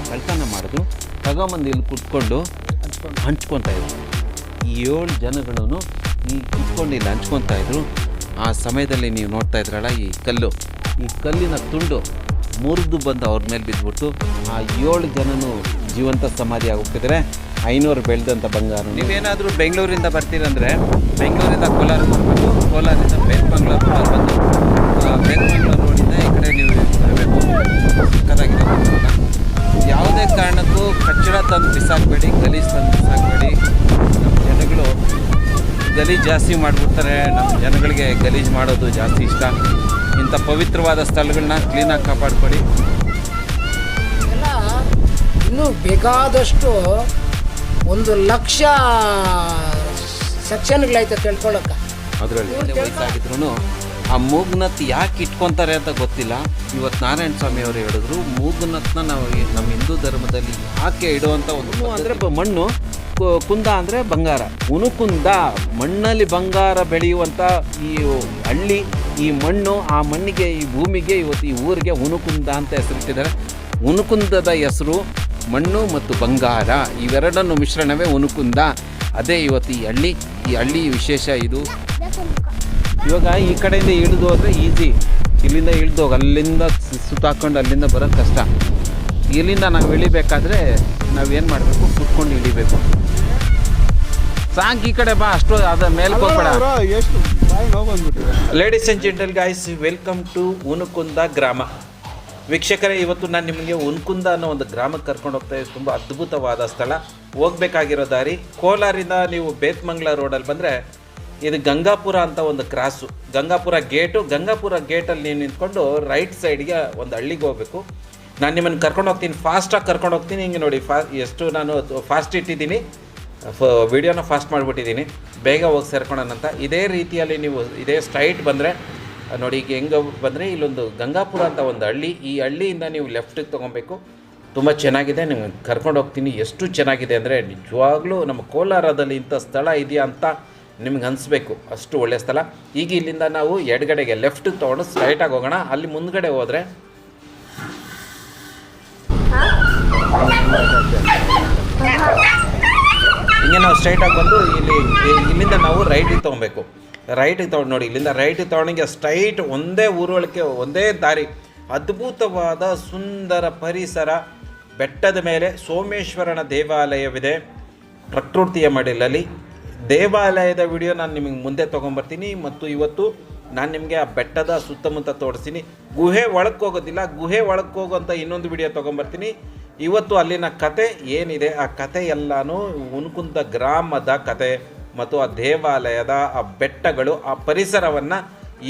ಕಳ್ತನ ಮಾಡಿದ್ರು, ತಗೊಂಬಂದು ಇಲ್ಲಿ ಕುತ್ಕೊಂಡು ಹಂಚ್ಕೊತಾ ಇದ್ರು. ಈ 7 ಜನಗಳನ್ನು ಈ ಕುತ್ಕೊಂಡು ಇಲ್ಲಿ ಹಂಚ್ಕೊತಾ ಇದ್ರು. ಆ ಸಮಯದಲ್ಲಿ ನೀವು ನೋಡ್ತಾ ಇದ್ರಲ್ಲ, ಈ ಕಲ್ಲಿನ ತುಂಡು ಮುರಿದು ಬಂದು ಅವ್ರ ಮೇಲೆ ಬಿದ್ದುಬಿಟ್ಟು ಆ 7 ಜನನೂ ಜೀವಂತ ಸಮಾಧಿ ಆಗೋಗ್ತಿದ್ರೆ 500 ಬೆಳೆದಂಥ ಬಂಗಾರ. ನೀವೇನಾದರೂ ಬೆಂಗಳೂರಿಂದ ಬರ್ತೀರಂದರೆ ಬೆಂಗಳೂರಿಂದ ಕೋಲಾರ ಬರ್ಬೇಕು, ಕೋಲಾರದಿಂದ ಬೇತ್ಮಂಗ್ಳೂರು ಬಂದು ಬೇತ್ಮಂಗ್ಳೂರು ರೋಡಿಂದ ಈ ಕಡೆ ನೀವು ಬರಬೇಕು. ಚಿಕ್ಕದಾಗಿದೆ. ಯಾವುದೇ ಕಾರಣಕ್ಕೂ ಕಚ್ಚಡ ತಂದು ಬಿಸಾಕಬೇಡಿ, ಗಲೀಜು ತಂದು ಬಿಸಾಕಬೇಡಿ. ನಮ್ಮ ಜನಗಳು ಗಲೀಜು ಜಾಸ್ತಿ ಮಾಡಿಬಿಡ್ತಾರೆ. ನಮ್ಮ ಜನಗಳಿಗೆ ಗಲೀಜು ಮಾಡೋದು ಜಾಸ್ತಿ ಇಷ್ಟ. ಇಂಥ ಪವಿತ್ರವಾದ ಸ್ಥಳಗಳನ್ನ ಕ್ಲೀನಾಗಿ ಕಾಪಾಡ್ಕೊಳ್ಳಿ. ಎಲ್ಲ ಇನ್ನೂ ಬೇಕಾದಷ್ಟು 1,00,000 ಸೆಕ್ಷನ್ಗಳೈತೆ ತಿಳ್ಕೊಳಕ್ಕೆ. ಅದರಲ್ಲಿ ವಯಸ್ಸಾಗಿದ್ರು ಆ ಮೂಗ್ನತ್ ಯಾಕೆ ಇಟ್ಕೊತಾರೆ ಅಂತ ಗೊತ್ತಿಲ್ಲ. ಇವತ್ತು ನಾರಾಯಣ ಸ್ವಾಮಿ ಅವರು ಹೇಳಿದ್ರು, ಮೂಗ್ನತ್ನ ನಾವು ನಮ್ಮ ಹಿಂದೂ ಧರ್ಮದಲ್ಲಿ ಯಾಕೆ ಇಡುವಂಥ ಒಂದು ಅಂದರೆ ಮಣ್ಣು, ಕುಂದ ಅಂದರೆ ಬಂಗಾರ, ಉನುಕುಂದ ಮಣ್ಣಲ್ಲಿ ಬಂಗಾರ ಬೆಳೆಯುವಂಥ ಈ ಹಳ್ಳಿ, ಈ ಮಣ್ಣು, ಆ ಮಣ್ಣಿಗೆ, ಈ ಭೂಮಿಗೆ ಇವತ್ತು ಈ ಊರಿಗೆ ಉನುಕುಂದ ಅಂತ ಹೆಸರಿಟ್ಟಿದ್ದಾರೆ. ಉನುಕುಂದದ ಹೆಸರು ಮಣ್ಣು ಮತ್ತು ಬಂಗಾರ, ಇವೆರಡನ್ನು ಮಿಶ್ರಣವೇ ಉನುಕುಂದ. ಅದೇ ಇವತ್ತು ಈ ಹಳ್ಳಿ ವಿಶೇಷ ಇದು. ಇವಾಗ ಈ ಕಡೆಯಿಂದ ಇಳಿದು ಹೋದರೆ ಈಸಿ, ಇಲ್ಲಿಂದ ಇಳಿದು ಹೋಗಿ ಅಲ್ಲಿಂದ ಸುತ್ತಾಕೊಂಡು ಅಲ್ಲಿಂದ ಬರೋದು ಕಷ್ಟ. ಇಲ್ಲಿಂದ ನಾವು ಇಳಿಬೇಕಾದ್ರೆ ನಾವೇನು ಮಾಡಬೇಕು, ಕುತ್ಕೊಂಡು ಇಳಿಬೇಕು. ಸಾಂಗ್ ಈ ಕಡೆ ಬಾ, ಅಷ್ಟು ಅದ ಮೇಲೆ ಹೋಗ್ಬೇಡ. Ladies and gentle guys, welcome to Unukunda ಗ್ರಾಮ. ವೀಕ್ಷಕರೇ, ಇವತ್ತು ನಾನು ನಿಮಗೆ ಉನುಕುಂದ ಅನ್ನೋ ಒಂದು ಗ್ರಾಮಕ್ಕೆ ಕರ್ಕೊಂಡು ಹೋಗ್ತಾ ಇದ್ದೀನಿ. ತುಂಬ ಅದ್ಭುತವಾದ ಸ್ಥಳ. ಹೋಗಬೇಕಾಗಿರೋ ದಾರಿ ಕೋಲಾರಿಂದ ನೀವು ಬೇತ್ಮಂಗ್ಳ ರೋಡಲ್ಲಿ ಬಂದರೆ ಇದು ಗಂಗಾಪುರ ಅಂತ ಒಂದು ಕ್ರಾಸು, ಗಂಗಾಪುರ ಗೇಟಲ್ಲಿ ನೀವು ನಿಂತ್ಕೊಂಡು ರೈಟ್ ಸೈಡ್ಗೆ ಒಂದು ಹಳ್ಳಿಗೆ ಹೋಗಬೇಕು. ನಾನು ನಿಮ್ಮನ್ನು ಕರ್ಕೊಂಡು ಹೋಗ್ತೀನಿ, ಫಾಸ್ಟಾಗಿ ಕರ್ಕೊಂಡು ಹೋಗ್ತೀನಿ. ಹಿಂಗೆ ನೋಡಿ, ಎಷ್ಟು ನಾನು ಫಾಸ್ಟ್ ಇಟ್ಟಿದ್ದೀನಿ, ವಿಡಿಯೋನ ಫಾಸ್ಟ್ ಮಾಡಿಬಿಟ್ಟಿದ್ದೀನಿ, ಬೇಗ ಹೋಗಿ ಸೇರ್ಕೊಳ್ಳೋಣಂತ. ಇದೇ ರೀತಿಯಲ್ಲಿ ನೀವು ಇದೇ ಸ್ಟ್ರೈಟ್ ಬಂದರೆ ನೋಡಿ, ಈಗ ಹೆಂಗೆ ಬಂದರೆ ಇಲ್ಲೊಂದು ಗಂಗಾಪುರ ಅಂತ ಒಂದು ಹಳ್ಳಿ. ಈ ಹಳ್ಳಿಯಿಂದ ನೀವು ಲೆಫ್ಟಿಗೆ ತೊಗೊಬೇಕು. ತುಂಬ ಚೆನ್ನಾಗಿದೆ, ನಿಮ್ಗೆ ಕರ್ಕೊಂಡು ಹೋಗ್ತೀನಿ. ಎಷ್ಟು ಚೆನ್ನಾಗಿದೆ ಅಂದರೆ ನಿಜವಾಗ್ಲೂ ನಮ್ಮ ಕೋಲಾರದಲ್ಲಿ ಇಂಥ ಸ್ಥಳ ಇದೆಯಾ ಅಂತ ನಿಮ್ಗೆ ಅನಿಸ್ಬೇಕು, ಅಷ್ಟು ಒಳ್ಳೆಯ ಸ್ಥಳ. ಈಗ ಇಲ್ಲಿಂದ ನಾವು ಎಡಗಡೆಗೆ ಲೆಫ್ಟಿಗೆ ತೊಗೊಂಡು ಸ್ಟ್ರೈಟಾಗಿ ಹೋಗೋಣ. ಅಲ್ಲಿ ಮುಂದ್ಗಡೆ ಹೋದರೆ ಹಿಂಗೆ ನಾವು ಸ್ಟ್ರೈಟಾಗಿ ಬಂದು ಇಲ್ಲಿಂದ ನಾವು ರೈಟಿಗೆ ತೊಗೊಬೇಕು. ರೈಟಿಗೆ ತೊಗೊಂಡು ನೋಡಿ, ಇಲ್ಲಿಂದ ರೈಟಿಗೆ ತೊಗೊಂಡಿಗೆ ಸ್ಟ್ರೈಟ್ ಒಂದೇ ಊರೊಳಗೆ ಒಂದೇ ದಾರಿ. ಅದ್ಭುತವಾದ ಸುಂದರ ಪರಿಸರ. ಬೆಟ್ಟದ ಮೇಲೆ ಸೋಮೇಶ್ವರನ ದೇವಾಲಯವಿದೆ, ಪ್ರಕೃತಿಯ ಮಡಿಲಲ್ಲಿ. ದೇವಾಲಯದ ವಿಡಿಯೋ ನಾನು ನಿಮಗೆ ಮುಂದೆ ತೊಗೊಂಬರ್ತೀನಿ. ಮತ್ತು ಇವತ್ತು ನಾನು ನಿಮಗೆ ಆ ಬೆಟ್ಟದ ಸುತ್ತಮುತ್ತ ತೋರಿಸ್ತೀನಿ. ಗುಹೆ ಒಳಕ್ಕೆ ಹೋಗೋದಿಲ್ಲ, ಗುಹೆ ಒಳಕ್ಕೆ ಹೋಗೋಂಥ ಇನ್ನೊಂದು ವಿಡಿಯೋ ತೊಗೊಂಬರ್ತೀನಿ. ಇವತ್ತು ಅಲ್ಲಿನ ಕತೆ ಏನಿದೆ, ಆ ಕತೆ ಎಲ್ಲನೂ ಉನುಕುಂದ ಗ್ರಾಮದ ಕತೆ ಮತ್ತು ಆ ದೇವಾಲಯದ ಆ ಬೆಟ್ಟಗಳು, ಆ ಪರಿಸರವನ್ನು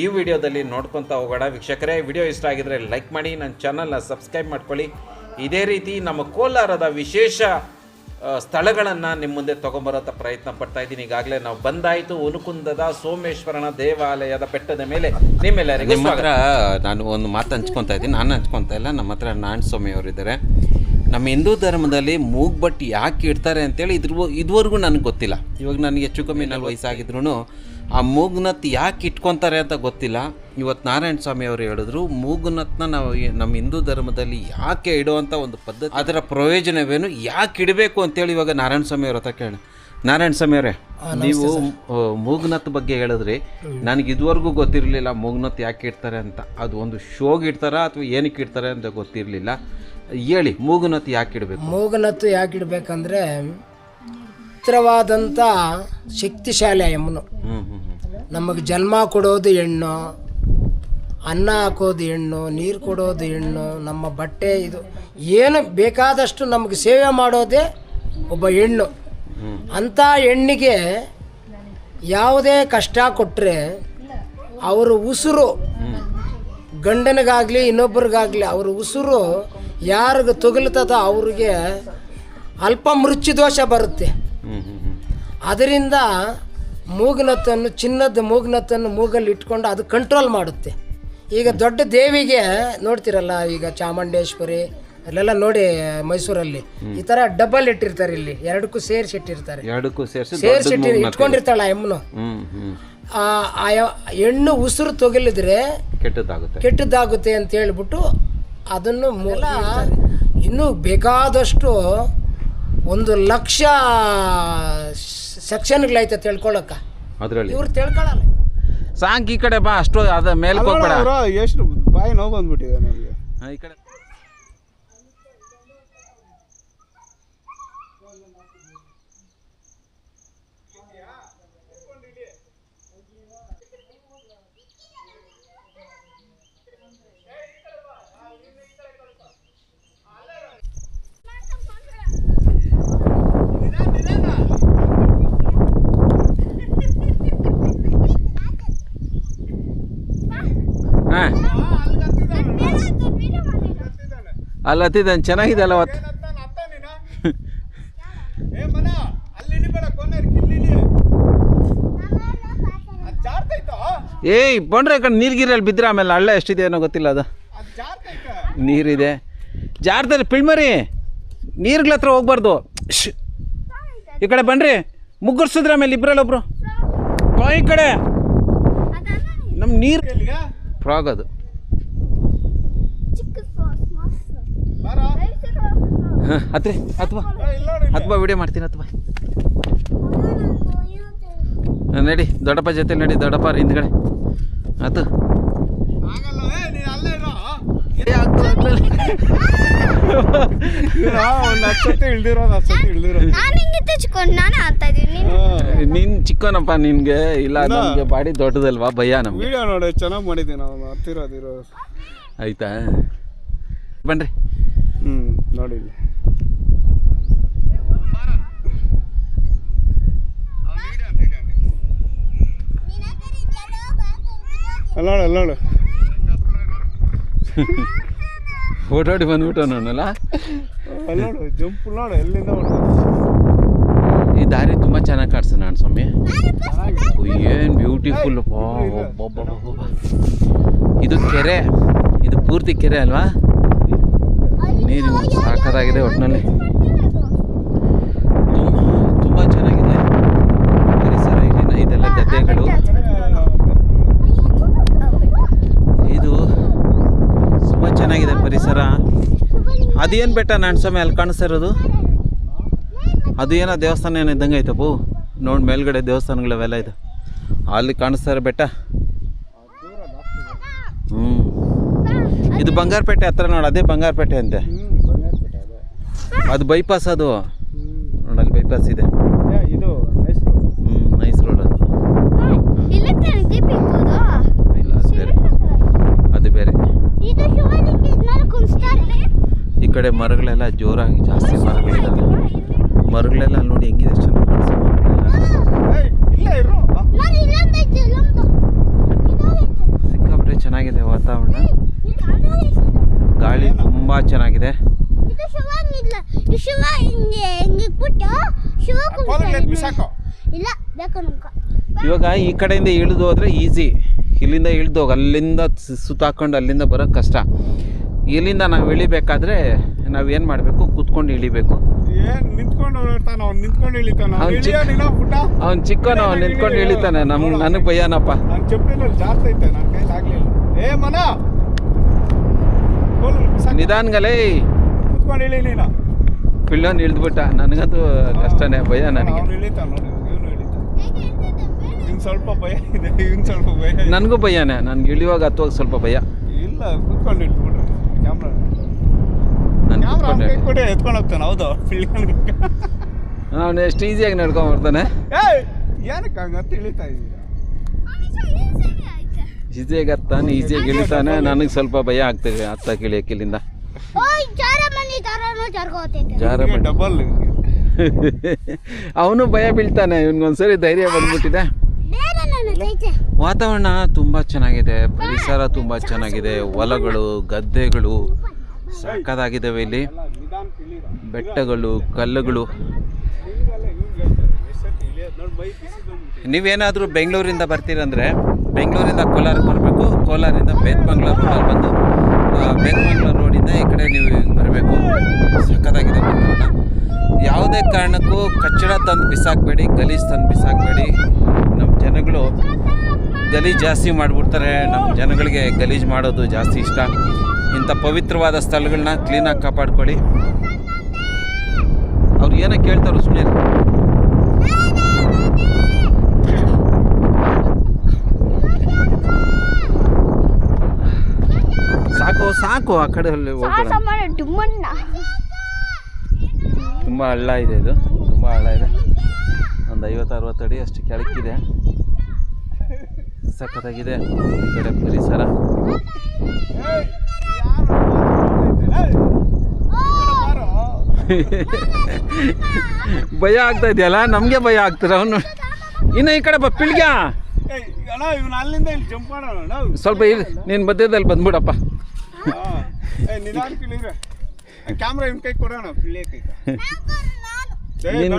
ಈ ವಿಡಿಯೋದಲ್ಲಿ ನೋಡ್ಕೊತಾ ಹೋಗೋಣ. ವೀಕ್ಷಕರೇ, ವಿಡಿಯೋ ಇಷ್ಟ ಆಗಿದರೆ ಲೈಕ್ ಮಾಡಿ, ನನ್ನ ಚಾನಲ್ನ ಸಬ್ಸ್ಕ್ರೈಬ್ ಮಾಡ್ಕೊಳ್ಳಿ. ಇದೇ ರೀತಿ ನಮ್ಮ ಕೋಲಾರದ ವಿಶೇಷ ಸ್ಥಳಗಳನ್ನು ನಿಮ್ಮ ಮುಂದೆ ತೊಗೊಂಬರೋಂಥ ಪ್ರಯತ್ನ ಪಡ್ತಾ ಇದ್ದೀನಿ. ಈಗಾಗಲೇ ನಾವು ಬಂದಾಯಿತು ಉನುಕುಂದದ ಸೋಮೇಶ್ವರನ ದೇವಾಲಯದ ಬೆಟ್ಟದ ಮೇಲೆ. ನಿಮ್ಮೆಲ್ಲರಿಗೂ ನಿಮ್ಮ ಹತ್ರ ನಾನು ಒಂದು ಮಾತು ಹಂಚ್ಕೊತಾ ಇದ್ದೀನಿ. ನಾನು ಹಂಚ್ಕೊತಾ ಇಲ್ಲ, ನಮ್ಮ ಹತ್ರ ನಾರಾಯಣ ಸ್ವಾಮಿ ಅವರಿದ್ದಾರೆ. ನಮ್ಮ ಹಿಂದೂ ಧರ್ಮದಲ್ಲಿ ಮೂಗ್ಬಟ್ಟು ಯಾಕೆ ಇಡ್ತಾರೆ ಅಂತೇಳಿ ಇದುವರೆಗೂ ನನಗೆ ಗೊತ್ತಿಲ್ಲ. ಇವಾಗ ನನಗೆ ಹೆಚ್ಚು ಕಮ್ಮಿ 40 ವಯಸ್ಸಾಗಿದ್ರು ಆ ಮೂಗ್ನತ್ ಯಾಕೆ ಇಟ್ಕೊತಾರೆ ಅಂತ ಗೊತ್ತಿಲ್ಲ. ಇವತ್ತು ನಾರಾಯಣ ಸ್ವಾಮಿ ಅವರು ಹೇಳಿದ್ರು, ಮೂಗ್ನತ್ನ ನಾವು ನಮ್ಮ ಹಿಂದೂ ಧರ್ಮದಲ್ಲಿ ಯಾಕೆ ಇಡುವಂಥ ಒಂದು ಪದ್ಧತಿ, ಅದರ ಪ್ರಯೋಜನವೇನು, ಯಾಕೆ ಇಡಬೇಕು ಅಂತೇಳಿ ಇವಾಗ ನಾರಾಯಣ ಸ್ವಾಮಿ ಅವ್ರ ಹತ್ರ ಕೇಳಿ. ನಾರಾಯಣ ಸ್ವಾಮಿ ಅವರೇ, ನೀವು ಮೂಗ್ನತ್ ಬಗ್ಗೆ ಹೇಳಿದ್ರಿ. ನನಗೆ ಇದುವರೆಗೂ ಗೊತ್ತಿರಲಿಲ್ಲ ಮೂಗ್ನತ್ ಯಾಕೆ ಇಡ್ತಾರೆ ಅಂತ. ಅದು ಒಂದು ಶೋಗೆ ಇಡ್ತಾರಾ ಅಥವಾ ಏನಕ್ಕೆ ಇಡ್ತಾರೆ ಅಂತ ಗೊತ್ತಿರಲಿಲ್ಲ. ಹೇಳಿ, ಮೂಗುನತ್ತು ಯಾಕೆ ಇಡಬೇಕು? ಮೂಗುನತ್ತು ಯಾಕೆ ಇಡಬೇಕಂದ್ರೆ ಪವಿತ್ರವಾದಂಥ ಶಕ್ತಿಶಾಲಿ ಎಮ್ಮನು. ನಮಗೆ ಜನ್ಮ ಕೊಡೋದು ಹೆಣ್ಣು, ಅನ್ನ ಹಾಕೋದು ಹೆಣ್ಣು, ನೀರು ಕೊಡೋದು ಹೆಣ್ಣು, ನಮ್ಮ ಬಟ್ಟೆ ಇದು ಏನು ಬೇಕಾದಷ್ಟು ನಮಗೆ ಸೇವೆ ಮಾಡೋದೇ ಒಬ್ಬ ಹೆಣ್ಣು. ಅಂಥ ಹೆಣ್ಣಿಗೆ ಯಾವುದೇ ಕಷ್ಟ ಕೊಟ್ಟರೆ ಅವರ ಉಸಿರು, ಗಂಡನಿಗಾಗಲಿ ಇನ್ನೊಬ್ಬರಿಗಾಗಲಿ ಅವ್ರ ಉಸಿರು ಯಾರಿಗೆ ತಗುಲ್ತದ ಅವ್ರಿಗೆ ಅಲ್ಪ ಮೃತ್ಯು ದೋಷ ಬರುತ್ತೆ. ಅದರಿಂದ ಮೂಗ್ನತ್ತನ್ನು, ಚಿನ್ನದ ಮೂಗ್ನತ್ತನ್ನು ಮೂಗಲ್ಲಿ ಇಟ್ಕೊಂಡು ಅದು ಕಂಟ್ರೋಲ್ ಮಾಡುತ್ತೆ. ಈಗ ದೊಡ್ಡ ದೇವಿಗೆ ನೋಡ್ತಿರಲ್ಲ, ಈಗ ಚಾಮುಂಡೇಶ್ವರಿ ಅಲ್ಲೆಲ್ಲ ನೋಡಿ ಮೈಸೂರಲ್ಲಿ ಈ ಥರ ಡಬಲ್ ಇಟ್ಟಿರ್ತಾರೆ, ಇಲ್ಲಿ ಎರಡಕ್ಕೂ ಸೇರಿಸಿ ಇಟ್ಟಿರ್ತಾರೆ, ಇಟ್ಕೊಂಡಿರ್ತಾಳೆ ಆ ಎಮ್ಮನು. ಆ ಹೆಣ್ಣು ಉಸಿರು ತಗುಲಿದ್ರೆ ಕೆಟ್ಟದ್ದಾಗುತ್ತೆ ಅಂತ ಹೇಳ್ಬಿಟ್ಟು ಅದನ್ನು ಇನ್ನೂ ಬೇಕಾದಷ್ಟು 1,00,000 ಸೆಕ್ಷನ್ಗಳೈತೆ ತಿಳ್ಕೊಳಕ್ಕ. ಅದರಲ್ಲಿ ಇವ್ರು ತಿಳ್ಕೊಳ್ಳಲ್ಲ. ಸಾಂಗ್ ಈ ಕಡೆ ಬಾ, ಅಷ್ಟು ಅದ ಮೇಲೆ ಹೋಗ್ಬೇಡ. ಎಷ್ಟು ಬಾಯಿ ನೋವು ಬಂದ್ಬಿಟ್ಟಿದೆ ನನಗೆ. ಈ ಕಡೆ ಅಲ್ಲಿ ಹತ್ತಿದ್ದಾನೆ, ಚೆನ್ನಾಗಿದೆ ಅಲ್ಲ ಅವತ್ತು. ಏಯ್ ಬಂಡ್ರೆ ಈ ಕಡೆ ನೀರ್ಗಿರಲ್ಲಿ ಬಿದ್ದರೆ ಆಮೇಲೆ ಹಳ್ಳ ಎಷ್ಟಿದೆ ಏನೋ ಗೊತ್ತಿಲ್ಲ. ಅದು ನೀರಿದೆ, ಜಾರ್ತಾರೆ ಪಿಳ್ಮರಿ, ನೀರ್ಗಳ ಹತ್ರ ಹೋಗ್ಬಾರ್ದು. ಈ ಕಡೆ ಬನ್ರಿ, ಮುಗ್ಗರ್ಸಿದ್ರೆ ಆಮೇಲೆ ಇಬ್ಬರಲ್ಲಿ ಒಬ್ರು ಈ ಕಡೆ ನಮ್ಮ ನೀರು ಫ್ರಾಗ್ ಅದು. ಹಾಂ ಹತ್ರಿ ಹತ್ಬಾ ವಿಡಿಯೋ ಮಾಡ್ತೀನಿ ಹತ್ಬಾ. ನಡಿ ದೊಡ್ಡಪ್ಪ ಜೊತೆ ನಡಿ, ದೊಡ್ಡಪ್ಪ ಹಿಂದ್ಗಡೆ ಆತು. ನೀನ್ ಚಿಕ್ಕನಪ್ಪ, ನಿನ್ಗೆ ಇಲ್ಲ ನಮ್ಗೆ ಬಾಡಿ ದೊಡ್ಡದಲ್ವಾ ಭಯ. ನಮ್ಗೆ ವಿಡಿಯೋ ನೋಡಿ ಚೆನ್ನಾಗಿ ಮಾಡಿದ್ದೀನಿ ನಾವು ಹತ್ತಿರೋದಿರೋ. ಆಯ್ತಾ ಬನ್ರಿ. ನೋಡಿ ಅಲ್ಲೋಡು ಓಡಾಡಿ ಬಂದ್ಬಿಟ್ಟು ನೋಡಲ್ಲ. ಅಲ್ಲೋಡು ಜಂಪ್ ನೋಡು, ಎಲ್ಲಿಂದ ಈ ದಾರಿ ತುಂಬ ಚೆನ್ನಾಗಿ ಕಾಣಿಸ್ತು ನಾನು ಸ್ವಾಮಿ. ಏನು ಬ್ಯೂಟಿಫುಲ್. ಇದು ಕೆರೆ, ಇದು ಪೂರ್ತಿ ಕೆರೆ ಅಲ್ವಾ? ನೀರು ಸಾಕಾಗಿದೆ ಒಟ್ಟಿನಲ್ಲಿ. ತುಂಬ ಚೆನ್ನಾಗಿದೆ ಪರಿಸರ ಇಲ್ಲಿನ. ಇದೆಲ್ಲ ಗದ್ದೆಗಳು. ಇದು ತುಂಬ ಚೆನ್ನಾಗಿದೆ ಪರಿಸರ. ಅದೇನು ಬೆಟ್ಟ ನಾನು ಸ್ವಾಮಿ ಅಲ್ಲಿ ಕಾಣಿಸ್ತಾ ಇರೋದು? ಅದು ಏನೋ ದೇವಸ್ಥಾನ ಏನೋ ಇದ್ದಂಗೆ ಐತಪ್ಪು. ನೋಡಿ ಮೇಲ್ಗಡೆ ದೇವಸ್ಥಾನಗಳವೆಲ್ಲ ಇದೆ. ಅಲ್ಲಿ ಕಾಣಿಸ್ತಾ ಇರೋ ಬೆಟ್ಟ. ಇದು ಬಂಗಾರಪೇಟೆ ಹತ್ರ ನೋಡಿ, ಅದೇ ಬಂಗಾರಪೇಟೆ ಅಂತೆ. ಅದು ಬೈಪಾಸ್, ಅದು ನೋಡಿ ಅಲ್ಲಿ ಬೈಪಾಸ್ ಇದೆ. ಇದು ನೈಸ್ ರೋಡ್ ಅದು. ಇಲ್ಲ ಅದು ಬೇರೆ. ಈ ಕಡೆ ಮರಗಳೆಲ್ಲ ಜೋರಾಗಿ ಜಾಸ್ತಿ ಮರಗಳಿದ್ದಾವೆ. ಮರಗಳೆಲ್ಲ ಅಲ್ಲಿ ನೋಡಿ ಹೆಂಗಿದೆ, ಚೆನ್ನಾಗಿ ಕಾಣಿಸ್ತಾ ಸಿಕ್ಕಾಪಟ್ಟೆ ಚೆನ್ನಾಗಿದೆ ವಾತಾವರಣ. ಗಾಳಿ ತುಂಬ ಚೆನ್ನಾಗಿದೆ. ಇವಾಗ ಈ ಕಡೆಯಿಂದ ಇಳಿದು ಹೋದ್ರೆ ಈಸಿ. ಇಲ್ಲಿಂದ ಇಳಿದು ಹೋಗಿ ಅಲ್ಲಿಂದ ಸುತ್ತಾಕೊಂಡು ಅಲ್ಲಿಂದ ಬರೋಕ್ಕೆ ಕಷ್ಟ. ಇಲ್ಲಿಂದ ನಾವು ಇಳಿಬೇಕಾದ್ರೆ ನಾವೇನು ಮಾಡಬೇಕು, ಕೂತ್ಕೊಂಡು ಇಳಿಬೇಕು. ಅವ್ನು ಚಿಕ್ಕವನು, ಅವ್ನು ನಿಂತ್ಕೊಂಡು ಇಳಿತಾನೆ. ನನಗೆ ಭಯನಪ್ಪ. ನಿಧಾನಗಲೇ ಪಿಳ್ಳೋನ್ ಇಳಿದ್ಬಿಟ್ಟ. ನನಗಂತೂ ಕಷ್ಟನೇ, ಭಯ ನನಗೆ. ಸ್ವಲ್ಪ ಭಯ ಇದೆ, ಸ್ವಲ್ಪ ಭಯ. ನನಗೂ ಭಯನೇ, ನನ್ಗೆ ಇಳಿಯುವಾಗ ಹತ್ತುವಾಗ ಸ್ವಲ್ಪ ಭಯ. ಇಲ್ಲ ಕೂತ್ಕೊಂಡು ಇಟ್ಬಿಟ್ರೆ ಕ್ಯಾಮ್ರಾ ಎತ್ಕೊಂಡು ಹೋಗ್ತಾನೆ. ಹೌದು, ಅವನು ಎಷ್ಟು ಈಸಿಯಾಗಿ ನಡ್ಕೊಂಡು ಬರ್ತಾನೆ. ಏನಕ್ಕೆ ಹಂಗಂತ ಇಳಿತಾ ಇದ್ದೀರಾ? ಈಸಿಯಾಗಿ ಹತ್ತಾನೆ, ಈಸಿಯಾಗಿ ಇಳಿತಾನೆ. ನನಗೆ ಸ್ವಲ್ಪ ಭಯ ಆಗ್ತದೆ ಹತ್ತಕ್ಕೆ ಇಳಿಯಕ್ಕೆ ಇಲ್ಲಿಂದ. ಡಬಲ್ ಅವನು ಭಯ ಬೀಳ್ತಾನೆ. ಇವನಿಗೊಂದ್ಸರಿ ಧೈರ್ಯ ಬಂದ್ಬಿಟ್ಟಿದೆ. ವಾತಾವರಣ ತುಂಬ ಚೆನ್ನಾಗಿದೆ, ಪರಿಸರ ತುಂಬ ಚೆನ್ನಾಗಿದೆ. ಹೊಲಗಳು, ಗದ್ದೆಗಳು ಸಕ್ಕದಾಗಿದ್ದಾವೆ. ಇಲ್ಲಿ ಬೆಟ್ಟಗಳು, ಕಲ್ಲುಗಳು. ನೀವೇನಾದರೂ ಬೆಂಗಳೂರಿಂದ ಬರ್ತೀರಂದರೆ ಬೆಂಗಳೂರಿಂದ ಕೋಲಾರಕ್ಕೆ ಬರಬೇಕು. ಕೋಲಾರಿಂದ ಬೇತ್ಮಂಗ್ಳೂರು ರೋಡಲ್ಲಿ ಬಂದು ಬೇತ್ಮಂಗ್ಳೂರು ರೋಡಿಂದ ಈ ಕಡೆ ನೀವು ಬರಬೇಕು. ಸಕ್ಕದಾಗಿದೆ ವಾತಾವರಣ. ಯಾವುದೇ ಕಾರಣಕ್ಕೂ ಕಚ್ಚಡ ತಂದು ಬಿಸಾಕಬೇಡಿ, ಗಲೀಜು ತಂದು ಬಿಸಾಕಬೇಡಿ. ನಮ್ಮ ಜನಗಳು ಗಲೀಜು ಜಾಸ್ತಿ ಮಾಡಿಬಿಡ್ತಾರೆ. ನಮ್ಮ ಜನಗಳಿಗೆ ಗಲೀಜು ಮಾಡೋದು ಜಾಸ್ತಿ ಇಷ್ಟ. ಇಂಥ ಪವಿತ್ರವಾದ ಸ್ಥಳಗಳನ್ನ ಕ್ಲೀನಾಗಿ ಕಾಪಾಡ್ಕೊಳ್ಳಿ. ಅವ್ರು ಏನೋ ಕೇಳ್ತಾರೋ ಸುಮ್ಮನೆ. ಸಾಕು ಸಾಕು, ಆ ಕಡೆ ಹೋಗೋಣ. ತುಂಬ ಹಳ್ಳ ಇದೆ ಇದು, ತುಂಬ ಹಳ್ಳ ಇದೆ. ಒಂದು 50-60 ಅಡಿ ಅಷ್ಟು ಕೆಳಕ್ಕಿದೆ. ಸಖತ್ತಾಗಿದೆ ಈ ಕಡೆ ಪರಿಸರ. ಭಯ ಆಗ್ತಾ ಇದೆಯಲ್ಲ, ನಮಗೆ ಭಯ ಆಗ್ತದೆ. ಅವನು ಇನ್ನು ಈ ಕಡೆ ಪಿಳ್ಗ್ಯ ಅಲ್ಲಿಂದ ಇಲ್ಲಿ ಜಂಪ್ ಮಾಡೋಣ. ಸ್ವಲ್ಪ ನೀನು ಮಧ್ಯದಲ್ಲಿ ಬಂದ್ಬಿಡಪ್ಪ. ಕ್ಯಾಮ್ರಾ ಇನ್ ಕೈ ಕೊಡೋಣ, ಪಿಳ್ಳೆ ಕೈ ನೀನು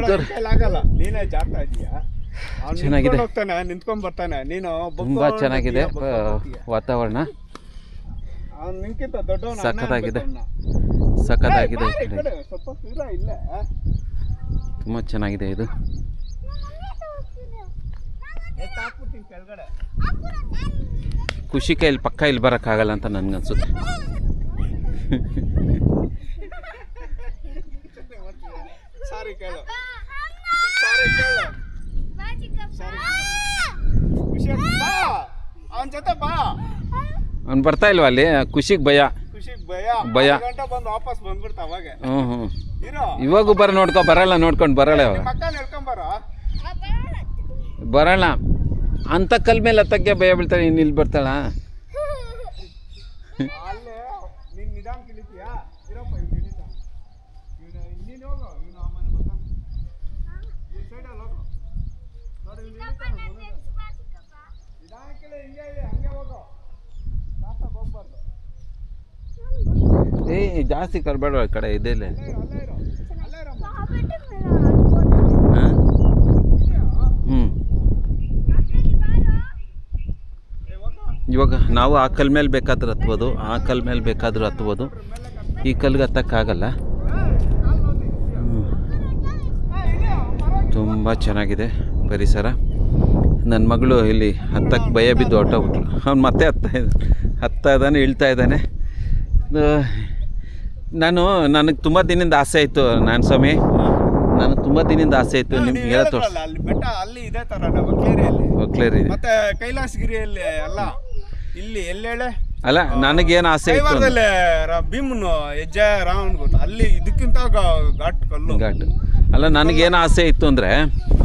ಆಗಲ್ಲ. ನೀನೇ ಜಾರ್ತಾ ಇದೀಯಾ. ಚೆನ್ನಾಗಿದೆ, ಹೋಗ್ತಾನೆ, ನಿಂತ್ಕೊಂಡ್ ಬರ್ತಾನೆ. ನೀನು ತುಂಬಾ ಚೆನ್ನಾಗಿದೆ ವಾತಾವರಣ. ನಿನ್ಕಿಂತ ದೊಡ್ಡವನ, ಸಖತ್ತಾಗಿದೆ, ಸಖತ್ತಾಗಿದೆ. ಸ್ವಲ್ಪ ಇಲ್ಲ, ತುಂಬ ಚೆನ್ನಾಗಿದೆ ಇದು. ಕೆಳಗಡೆ ಖುಷಿ ಕೈಲಿ ಪಕ್ಕ ಇಲ್ಲಿ ಬರೋಕ್ಕಾಗಲ್ಲ ಅಂತ ನನ್ಗನ್ಸುತ್ತೆ. ಸಾರಿ ಕೇಳು, ಸಾರಿ ಕೇಳು, ಅವನ ಜೊತೆ ಬಾ. ಅವ್ನು ಬರ್ತಾ ಇಲ್ವಾ ಅಲ್ಲಿ? ಖುಷಿಗೆ ಭಯ, ಖುಷಿಗೆ ಭಯ. ಗಂಟೆ ಬಂದು ವಾಪಸ್ ಬಂದ್ಬಿಡ್ತ ಅವಾಗ. ಹ್ಞೂ ಇರೋ ಇವಾಗೂ ನೋಡ್ಕೊ ಬರಲ್ಲ, ನೋಡ್ಕೊಂಡು ಬರಲ್ಲ ಪಕ್ಕ ನಿಲ್ಕೊಂಬಾರ. ಬರೋಣ ಅಂತ ಕಲ್ ಮೇಲೆ ಹತ್ತಕ್ಕೆ ಭಯ ಬೀಳ್ತಾಳೆ. ಇನ್ನು ಇಲ್ಲಿ ಬರ್ತಾಳ? ಅಲ್ಲೇ ನೀನ್ ನಿಧಾನ ಕಿಳಿತೀಯಾ? ಇರಪ್ಪ, ಇವ್ ಕಿಳಿತ. ನೀನು ಹೋಗು, ಇವನು ಆಮೇಲೆ ಬರ್ತಾನೆ. ಈ ಸೈಡಲ್ಲಿ ಹೋಗು. ನೋಡಿ, ನಿಧಾನಕ್ಕೆಲ್ಲ ಹಿಂಗೆ ಇದೆ, ಹಂಗೆ ಹೋಗು. ಜಾಸ್ತಿ ಹೋಗ್ಬಾರ್ದು. ಜಾಸ್ತಿ ಕರ್ಬೇಡ, ಈ ಕಡೆ ಇದೆ. ಅಲ್ಲೇ ಇರೋ, ಅಲ್ಲೇ ಇರಮ್ಮ. ಇವಾಗ ನಾವು ಆ ಕಲ್ ಮೇಲೆ ಬೇಕಾದ್ರೂ ಹತ್ಬೋದು, ಆ ಕಲ್ ಮೇಲೆ ಬೇಕಾದ್ರೂ ಹತ್ಬೋದು. ಈ ಕಲ್ಗೆ ಹತ್ತಕ್ಕಾಗಲ್ಲ. ತುಂಬ ಚೆನ್ನಾಗಿದೆ ಪರಿಸರ. ನನ್ನ ಮಗಳು ಇಲ್ಲಿ ಹತ್ತಕ್ಕೆ ಭಯ ಬಿದ್ದು ಹೊರಟೋಗ್ಬಿಟ್ಲು. ಅವ್ನು ಮತ್ತೆ ಹತ್ತಾ ಇದ್ದಾನೆ, ಇಳ್ತಾ ಇದ್ದಾನೆ. ನನಗೆ ತುಂಬ ದಿನದಿಂದ ಆಸೆ ಇತ್ತು. ನಾನು ಸ್ವಾಮಿ, ನನಗೆ ತುಂಬ ದಿನದಿಂದ ಆಸೆ ಇತ್ತು ನಿಮ್ಗೆ ಹೇಳ ತೋರಿಸ್. ಅಲ್ಲಿ ಬೆಟ್ಟ ಅಲ್ಲಿ ಇದೆ ತರ ಒಕ್ಲೇರಿಯಲ್ಲಿ, ಒಕ್ಲೇರಿ ಮತ್ತೆ ಕೈಲಾಸಗಿರಿಯಲ್ಲಿ ಅಲ್ಲ, ಇಲ್ಲಿ ಎಲ್ಲೇಳೆ ಅಲ್ಲ. ನನಗೇನು ಆಸೆ ಇತ್ತು ಕೈವಾರದಲ್ಲಿ ಭೀಮನು ಹೆಜ್ಜೆ ರಾವಣ ಗೊತ್ತ, ಅಲ್ಲಿ ಇದಕ್ಕಿಂತ ಘಾಟ್ ಕಲ್ಲು ಘಾಟ್ ಅಲ್ಲ. ನನಗೇನು ಆಸೆ ಇತ್ತು ಅಂದರೆ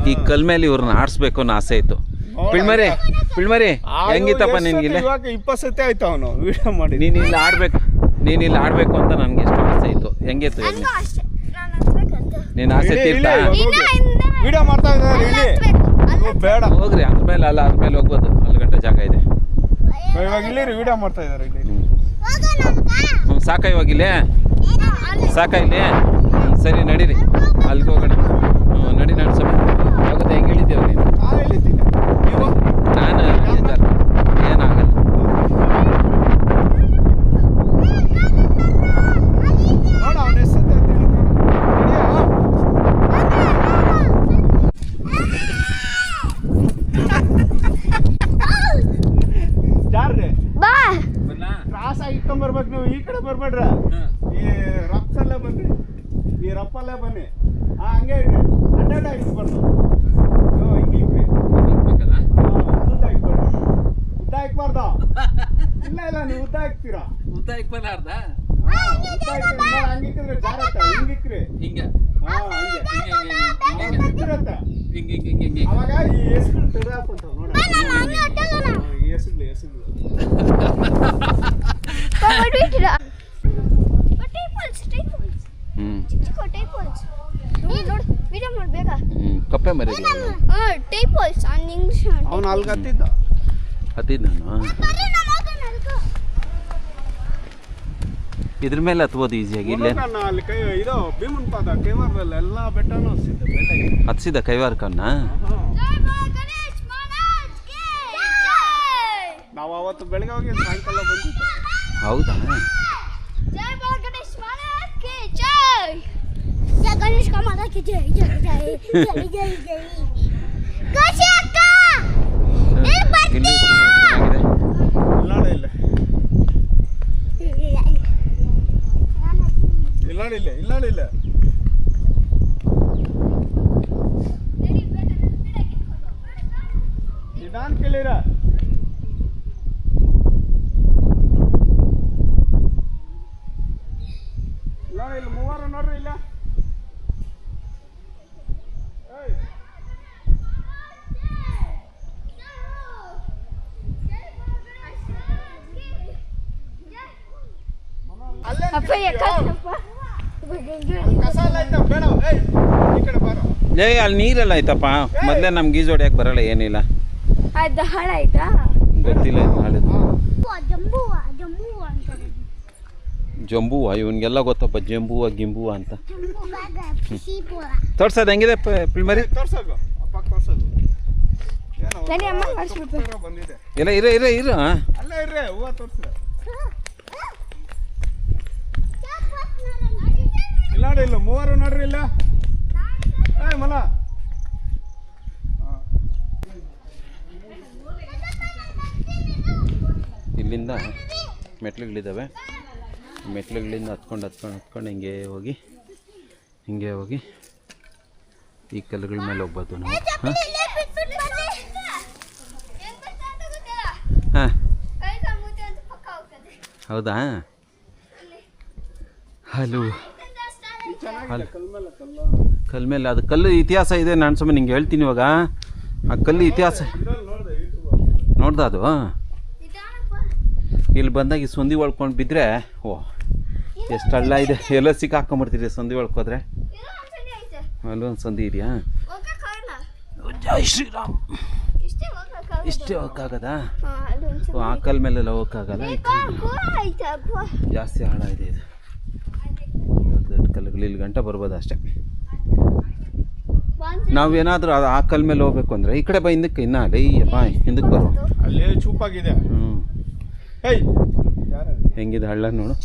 ಈ ಕಲ್ ಮೇಲೆ ಇವ್ರನ್ನ ಆಡಿಸ್ಬೇಕು ಅನ್ನೋ ಆಸೆ ಇತ್ತು. ಪಿಳ್ಮರಿ ಹೆಂಗಿತ್ತಪ್ಪ ನಿನ್ಗಿಲ್ಲ? ಇವಾಗ 20 ಸತಿ ಆಯ್ತು ಅವನು ವಿಡಿಯೋ ಮಾಡಿ. ನೀನು ಇಲ್ಲಿ ಆಡಬೇಕು ಅಂತ ನನಗೆ ಎಷ್ಟು ಆಸೆ ಇತ್ತು. ಹೆಂಗಿತ್ತು ನೀನು ಆಸೆ ತೀರ್ತಾ? ವಿಡಿಯೋ ಮಾಡ್ತಾ ಇದ್ದಾರೆ ಇಲ್ಲಿ. ಬೇಡ ಹೋಗ್ರಿ, ಅದ್ಮೇಲೆ ಅದ್ಮೇಲೆ ಹೋಗ್ಬೋದು. ಅಲ್ಲಿ ಗಂಟೆ ಜಾಗ ಇದೆ. ಇವಾಗ ಇಲ್ಲಿ ವಿಡಿಯೋ ಮಾಡ್ತಾ ಇದ್ದಾರೆ ಇಲ್ಲಿ. ಹ್ಞೂ ಸಾಕ, ಇವಾಗಿಲ್ಲೇ ಸಾಕ ಇಲ್ಲಿ. ಸರಿ ನಡೀರಿ, ಅಲ್ಲಿಗೆ ಹೋಗೋಣ. ಹ್ಞೂ ನಡಿ, ಸ್ವಲ್ಪ ಹೋಗುತ್ತೆ. ಹೆಂಗೆ ಹೇಳಿದ್ದೇವೆ ನೀನು? ನೀವು ನಾನು ಏನಾಗಲ್ಲ. ನೋಡ ಅವನ ಹೆಸರು ಜಾರ್ರೆ ಕ್ರಾಸ್ ಆಗಿ ಇಟ್ಕೊಂಡ್ಬರ್ಬೇಕು. ನೀವು ಈ ಕಡೆ ಬರ್ಬೇಡ್ರ, ಈ ರಪ್ಪಲ್ಲೇ ಬನ್ನಿ, ಈ ರಪ್ಪಲ್ಲೇ ಬನ್ನಿ. ಹಂಗೆ ಇಡ್ರಿ, ಅಡ್ಡಾಡ ಇಟ್ಬಾರ್ದು. ಹಿಂಗೆ ಉದ್ದ ಇಟ್ಬಾರ್ದು, ಉದ್ದ ಇಟ್ಬಾರ್ದು. ಇಲ್ಲ ನೀವು ಉದ್ದ ಹಾಕ್ತೀರಾ. ಉದ್ದ ಇಕ್ಬಾರ್ದ? ಹಂಗಿಕ್ಕಿದ್ರೆ ಜಾರತ್ತ, ಹಿಂಗಿಕ್ರಿ. ಹಿಂಗೆ ಹಂಗಿಕ್ಕಿರತ್ತ. ಅವಾಗ ಈ ಹೆಸರು ತೆಗೆದಾಕಂತ ನೋಡ. ಈ ಹೆಸರು ಕಪ್ಪೆ ಮರಿ ಅವನು ಅಲ್ಗ ಹತ್ತಿದ್ದ ನಾನು. ಇದ್ರ ಮೇಲೆ ಹತ್ಬೋದು ಈಸಿಯಾಗಿ. ಇಲ್ಲೇ ಅಲ್ಲಿ ಕೈ ಇದು ಭೀಮನ್ ಪಾದ ಕೈವಾರದಲ್ಲಿ ಎಲ್ಲ ಬೆಟ್ಟನೂ ಹತ್ಸಿದ ಕೈವಾರಕನ್ನ. ನಾವು ಅವತ್ತು ಬೆಳಗ್ಗೆ ಹೋಗಿ ಸಾಯಂಕಾಲ ಬಂದಿದ್ದು. ಹೌದಾ? ಗಣೇಶ್ ಕಾಮಕ್ಕೆ ಜೈ ಜೈ ಜೈ ಜೈ ಜೈ ಜೈ ಖುಷಿ ಅಕ್ಕ ಇಲ್ಲಿ ಚೆನ್ನಾಗಿದೆ. ಇಲ್ಲ ನಿಧಾನಕ್ಕಿಳಿರ. ನೋಡಿ ಇಲ್ಲಿ ಮೂವರು ನೋಡ್ರಿ ಇಲ್ಲ. ಅಪ್ಪ ಯಾಕಪ್ಪ ಕಸ ಎಲ್ಲ ಐತೆ ಬೇಡ. ಈ ಕಡೆ ಬಾರೋ. ಅಲ್ಲಿ ನೀರೆಲ್ಲ ಐತಪ್ಪ. ಮೊದಲೇ ನಮ್ಗೆ ಈಜು ಹೊಡ್ಯಕ್ಕೆ ಬರಲ್ಲ, ಏನಿಲ್ಲ. ಅದು ಹಾಳಾಯ್ತಾ? ಗೊತ್ತಿಲ್ಲ ಇದು ಹಾಳಿದ್ದು. ಜಂಬೂವ ಜಂಬೂವ ಅಂತಾರೆ. ಜಂಬೂವ ಇವನಿಗೆಲ್ಲ ಗೊತ್ತಪ್ಪ, ಜಂಬೂವ ಗಿಂಬೂವ ಅಂತ. ಜಂಬೂವಾಗ ಪಿಸಿಪುರ. ತೋರ್ಸೋದು ಹೆಂಗಿದೆ ಪಿಲ್ಮರಿ? ತೋರ್ಸೋದು ಅಪ್ಪ ತೋರ್ಸೋದು. ನಡಿ ಅಮ್ಮ ಮಾಡಿಸ್ಬಿಟ್ಟು ಬಂದಿದೆ. ಇಲ್ಲ ಇರು ಅಲ್ಲೇ ಇರ್ರೆ ಹೂವು ತೋರ್ಸ. ಇಲ್ಲ ನೋಡಿ ಇಲ್ಲ ಮೂವರು ನೋಡ್ರಿ ಇಲ್ಲ. ಮಲ ಇಲ್ಲಿಂದ ಮೆಟ್ಲುಗಳಿದ್ದಾವೆ. ಮೆಟ್ಲುಗಳಿಂದ ಹತ್ಕೊಂಡು ಹಿಂಗೆ ಹೋಗಿ ಈ ಕಲ್ಲುಗಳ ಮೇಲೆ ಹೋಗ್ಬೋದು ನಾವು. ಹಾಂ ಹೌದಾ? ಕಲ್ ಮೇಲೆ ಅದು ಕಲ್ಲು ಇತಿಹಾಸ ಇದೆ. ನಾನು ಸುಮ್ಮನೆ ನಿಂಗೆ ಹೇಳ್ತೀನಿ ಇವಾಗ. ಆ ಕಲ್ಲು ಇತಿಹಾಸ ನೋಡ್ದ ಅದು. ಇಲ್ಲಿ ಬಂದಾಗ ಈ ಸಂದಿ ಒಳ್ಕೊಂಡು ಬಿದ್ದರೆ ಎಷ್ಟು ಹಳ್ಳ ಇದೆ. ಎಲ್ಲ ಸಿಕ್ಕಾಕೊಂಬಿಡ್ತೀರಿ ಸಂದಿ ಒಳ್ಕೋದ್ರೆ. ಅಲ್ಲೊಂದು ಸಂದಿ ಇದೆಯಾ? ಜೈ ಶ್ರೀರಾಮ್. ಇಷ್ಟೇ ಹೋಗಕ್ಕಾಗದ? ಆ ಕಲ್ ಮೇಲೆಲ್ಲ ಹೋಗಕ್ಕಾಗಲ್ಲ. ಜಾಸ್ತಿ ಆಳ ಇದೆ ಇದು. ದೊಡ್ಡ ಕಲ್ಲುಗಳು ಇಲ್ಲಿ ಗಂಟ ಬರ್ಬೋದು ಅಷ್ಟೇ. ನಾವೇನಾದರೂ ಆ ಕಲ್ ಮೇಲೆ ಹೋಗ್ಬೇಕು ಅಂದರೆ ಈ ಕಡೆ ಬಾ, ಹಿಂದಕ್ಕೆ ಇನ್ನ ಅಯ್ಯಪ್ಪ ಹಿಂದಕ್ಕೆ ಬರೋ. ಅಲ್ಲೇ ಚೂಪಾಗಿದೆ. ಹೆಂಗಿದೆ ಹಳ್ಳ ನೋಡು.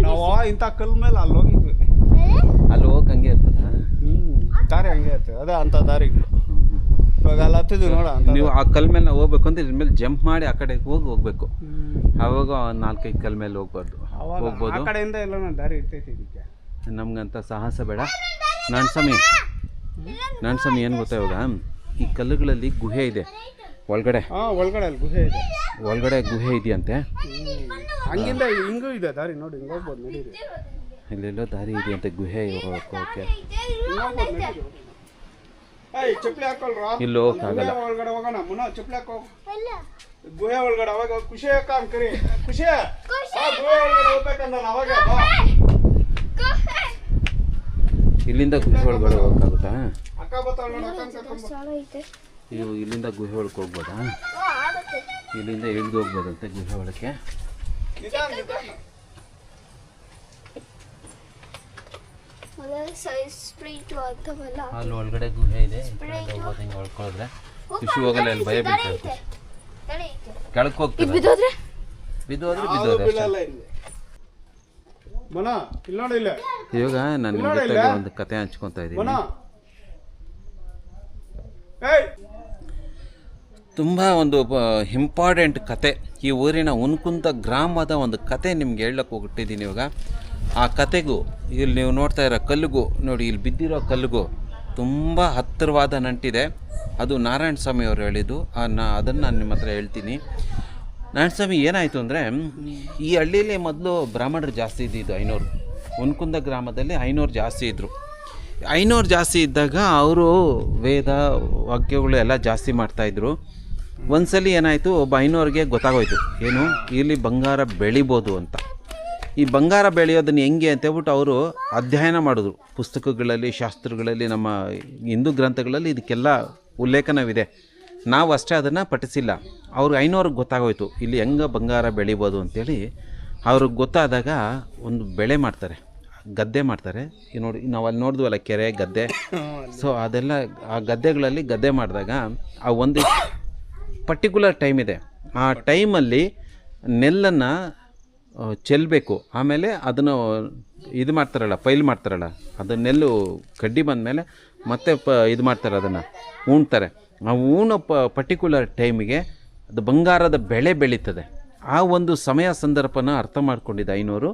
ನಾವು ಇಂಥ ಕಲ್ ಮೇಲೆ ಅಲ್ಲಿ ಹೋಗಿದ್ವಿ. ಅಲ್ಲಿ ಹೋಗಕ್ಕೆ ಹಂಗೆ ಇರ್ತದ? ದಾರಿ ಹಂಗೆ ಇರ್ತದೆ. ಅದೇ ಅಂಥ ದಾರಿಗಳು ಇವಾಗ ಅಲ್ಲಿ ಹತ್ತಿದ್ವಿ ನೋಡ. ನೀವು ಆ ಕಲ್ ಮೇಲೆ ನಾವು ಹೋಗ್ಬೇಕು ಅಂದ್ರೆ ಇದ್ರ ಮೇಲೆ ಜಂಪ್ ಮಾಡಿ ಆ ಕಡೆ ಹೋಗ್ಬೇಕು. ಅವಾಗ 4-5 ಕಲ್ ಮೇಲೆ ಹೋಗ್ಬಾರ್ದು. ಹೋಗ್ಬೋದು. ಆ ಕಡೆಯಿಂದ ಎಲ್ಲ ದಾರಿ ಇರ್ತೈತಿ ಇದಕ್ಕೆ. ನಮ್ಗಂತ ಸಾಹಸ ಬೇಡ. ನನ್ನ ಸ್ವಾಮಿ ಏನು ಗೊತ್ತಾ, ಇವಾಗ ಈ ಕಲ್ಲುಗಳಲ್ಲಿ ಗುಹೆ ಇದೆ ಒಳಗಡೆ. ಒಳಗಡೆ ಅಲ್ಲಿ ಗುಹೆ ಇದೆ. ಒಳಗಡೆ ಗುಹೆ ಇದೆಯಂತೆ. ಹಂಗಿಂದ ಹಿಂಗೂ ಇದೆ ದಾರಿ ನೋಡಿ. ಹಿಂಗೆ ಹೋಗ್ಬೋದು ನಡೀರಿ. ಇಲ್ಲೆಲ್ಲೋ ದಾರಿ ಇದೆಯಂತೆ ಗುಹೆ ಹೋಗೋಕೆ. ಚಪ್ಪಲಿ ಹಾಕೊಳ್ರ. ಇಲ್ಲಿ ಹೋಗಕ್ಕಾಗಲ್ಲ. ಒಳಗಡೆ ಹೋಗೋಣ. ಮುನ್ನ ಚಪ್ಪಲಿ ಹಾಕೋ. ಗುಹೆ ಒಳಗಡೆ ಅವಾಗ ಖುಷಿ ಅಕ್ಕ ಅಂಕರಿ. ಖುಷಿ ಗುಹೆ ಒಳಗಡೆ ಹೋಗ್ಬೇಕಂದ ಅವಾಗ. ಇಲ್ಲಿಂದ ಗುಹೆ ಒಳಗಡೆ ಹೋಗಕ್ಕಾಗುತ್ತಾ? ಅಕ್ಕ ಬರ್ತಾವ ನೋಡಿ. ಇವು ಇಲ್ಲಿಂದ ಗುಹೆ ಒಳಗೆ ಹೋಗ್ಬೋದಾ? ಇಲ್ಲಿಂದ ಇಳಿದು ಹೋಗ್ಬೋದಂತೆ ಗುಹೆ ಒಳಗೆ. ಅಲ್ಲಿ ಒಳಗಡೆ ಗುಹೆ ಇದೆ. ಹೋಗ್ಬೋದು ಹಿಂಗೆ ಒಳ್ಕೊಳ್ಳೋದ್ರೆ. ಖುಷಿ ಹೋಗಲ್ಲ, ಅಲ್ಲಿ ಭಯ ಬೀಳ್ತಾರೆ. ಕೆಳಕ್ಕೆ ಹೋಗ್ತದೆ. ಬಿದ್ದೋದ್ರೆ ಇವಾಗ ನಾನು ನಿಮ್ಮ ಜೊತೆಗೆ ಒಂದು ಕತೆ ಹಂಚ್ಕೊತಾ ಇದ್ದೀನಿ. ತುಂಬ ಒಂದು ಇಂಪಾರ್ಟೆಂಟ್ ಕತೆ. ಈ ಊರಿನ ಉನ್ಕುಂದ ಗ್ರಾಮದ ಒಂದು ಕತೆ ನಿಮ್ಗೆ ಹೇಳಕ್ಕೆ ಹೋಗ್ಬಿಟ್ಟಿದ್ದೀನಿ ಇವಾಗ. ಆ ಕತೆಗೂ ಇಲ್ಲಿ ನೀವು ನೋಡ್ತಾ ಇರೋ ಕಲ್ಲಿಗೂ ನೋಡಿ, ಇಲ್ಲಿ ಬಿದ್ದಿರೋ ಕಲ್ಲಿಗೂ ತುಂಬ ಹತ್ತಿರವಾದ ನಂಟಿದೆ. ಅದು ನಾರಾಯಣ ಸ್ವಾಮಿ ಅವರು ಹೇಳಿದ್ದು. ಅದನ್ನು ನಾನು ನಿಮ್ಮ ಹತ್ರ ಹೇಳ್ತೀನಿ. ನಾರಾಯಣ ಸ್ವಾಮಿ ಏನಾಯಿತು ಅಂದರೆ, ಈ ಹಳ್ಳಿಯಲ್ಲಿ ಮೊದಲು ಬ್ರಾಹ್ಮಣರು ಜಾಸ್ತಿ ಇದ್ದಿದ್ದು. ಐನೂರು ಉನ್ಕುಂದ ಗ್ರಾಮದಲ್ಲಿ ಐನೂರು ಜಾಸ್ತಿ ಇದ್ದರು. ಐನೂರು ಜಾಸ್ತಿ ಇದ್ದಾಗ ಅವರು ವೇದ ವಾಕ್ಯಗಳು ಎಲ್ಲ ಜಾಸ್ತಿ ಮಾಡ್ತಾಯಿದ್ರು. ಒಂದ್ಸಲಿ ಏನಾಯಿತು, ಒಬ್ಬ ಐನೂರಿಗೆ ಗೊತ್ತಾಗೋಯ್ತು ಏನು ಇಲ್ಲಿ ಬಂಗಾರ ಬೆಳಿಬೋದು ಅಂತ. ಈ ಬಂಗಾರ ಬೆಳೆಯೋದನ್ನು ಹೆಂಗೆ ಅಂತೇಳ್ಬಿಟ್ಟು ಅವರು ಅಧ್ಯಯನ ಮಾಡಿದ್ರು. ಪುಸ್ತಕಗಳಲ್ಲಿ, ಶಾಸ್ತ್ರಗಳಲ್ಲಿ, ನಮ್ಮ ಹಿಂದೂ ಗ್ರಂಥಗಳಲ್ಲಿ ಇದಕ್ಕೆಲ್ಲ ಉಲ್ಲೇಖನವಿದೆ. ನಾವು ಅಷ್ಟೇ ಅದನ್ನು ಪಠಿಸಿಲ್ಲ. ಅವ್ರಿಗೆ ಐನೂರಿಗೆ ಗೊತ್ತಾಗೋಯ್ತು ಇಲ್ಲಿ ಹೆಂಗೆ ಬಂಗಾರ ಬೆಳಿಬೋದು ಅಂಥೇಳಿ. ಅವ್ರಿಗೆ ಗೊತ್ತಾದಾಗ ಒಂದು ಬೆಳೆ ಮಾಡ್ತಾರೆ, ಗದ್ದೆ ಮಾಡ್ತಾರೆ. ಈ ನೋಡಿ ನಾವು ಅಲ್ಲಿ ನೋಡಿದ್ವಲ್ಲ ಕೆರೆ ಗದ್ದೆ. ಸೊ ಅದೆಲ್ಲ ಆ ಗದ್ದೆಗಳಲ್ಲಿ ಗದ್ದೆ ಮಾಡಿದಾಗ ಆ ಒಂದು ಪರ್ಟಿಕ್ಯುಲರ್ ಟೈಮ್ ಇದೆ. ಆ ಟೈಮಲ್ಲಿ ನೆಲ್ಲನ್ನು ಚೆಲ್ಲಬೇಕು. ಆಮೇಲೆ ಅದನ್ನು ಇದು ಮಾಡ್ತಾರಲ್ಲ, ಪೈಲ್ ಮಾಡ್ತಾರಲ್ಲ, ಅದು ನೆಲ್ಲು ಕಡ್ಡಿ ಬಂದಮೇಲೆ ಮತ್ತೆ ಇದು ಮಾಡ್ತಾರೆ, ಅದನ್ನು ಉಣ್ತಾರೆ. ಆ ಉಣ್ಣೋ ಪರ್ಟಿಕ್ಯುಲರ್ ಟೈಮಿಗೆ ಅದು ಬಂಗಾರದ ಬೆಳೆ ಬೆಳೀತದೆ. ಆ ಒಂದು ಸಮಯ ಸಂದರ್ಭನ ಅರ್ಥ ಮಾಡ್ಕೊಂಡಿದ್ದ ಐನೂರು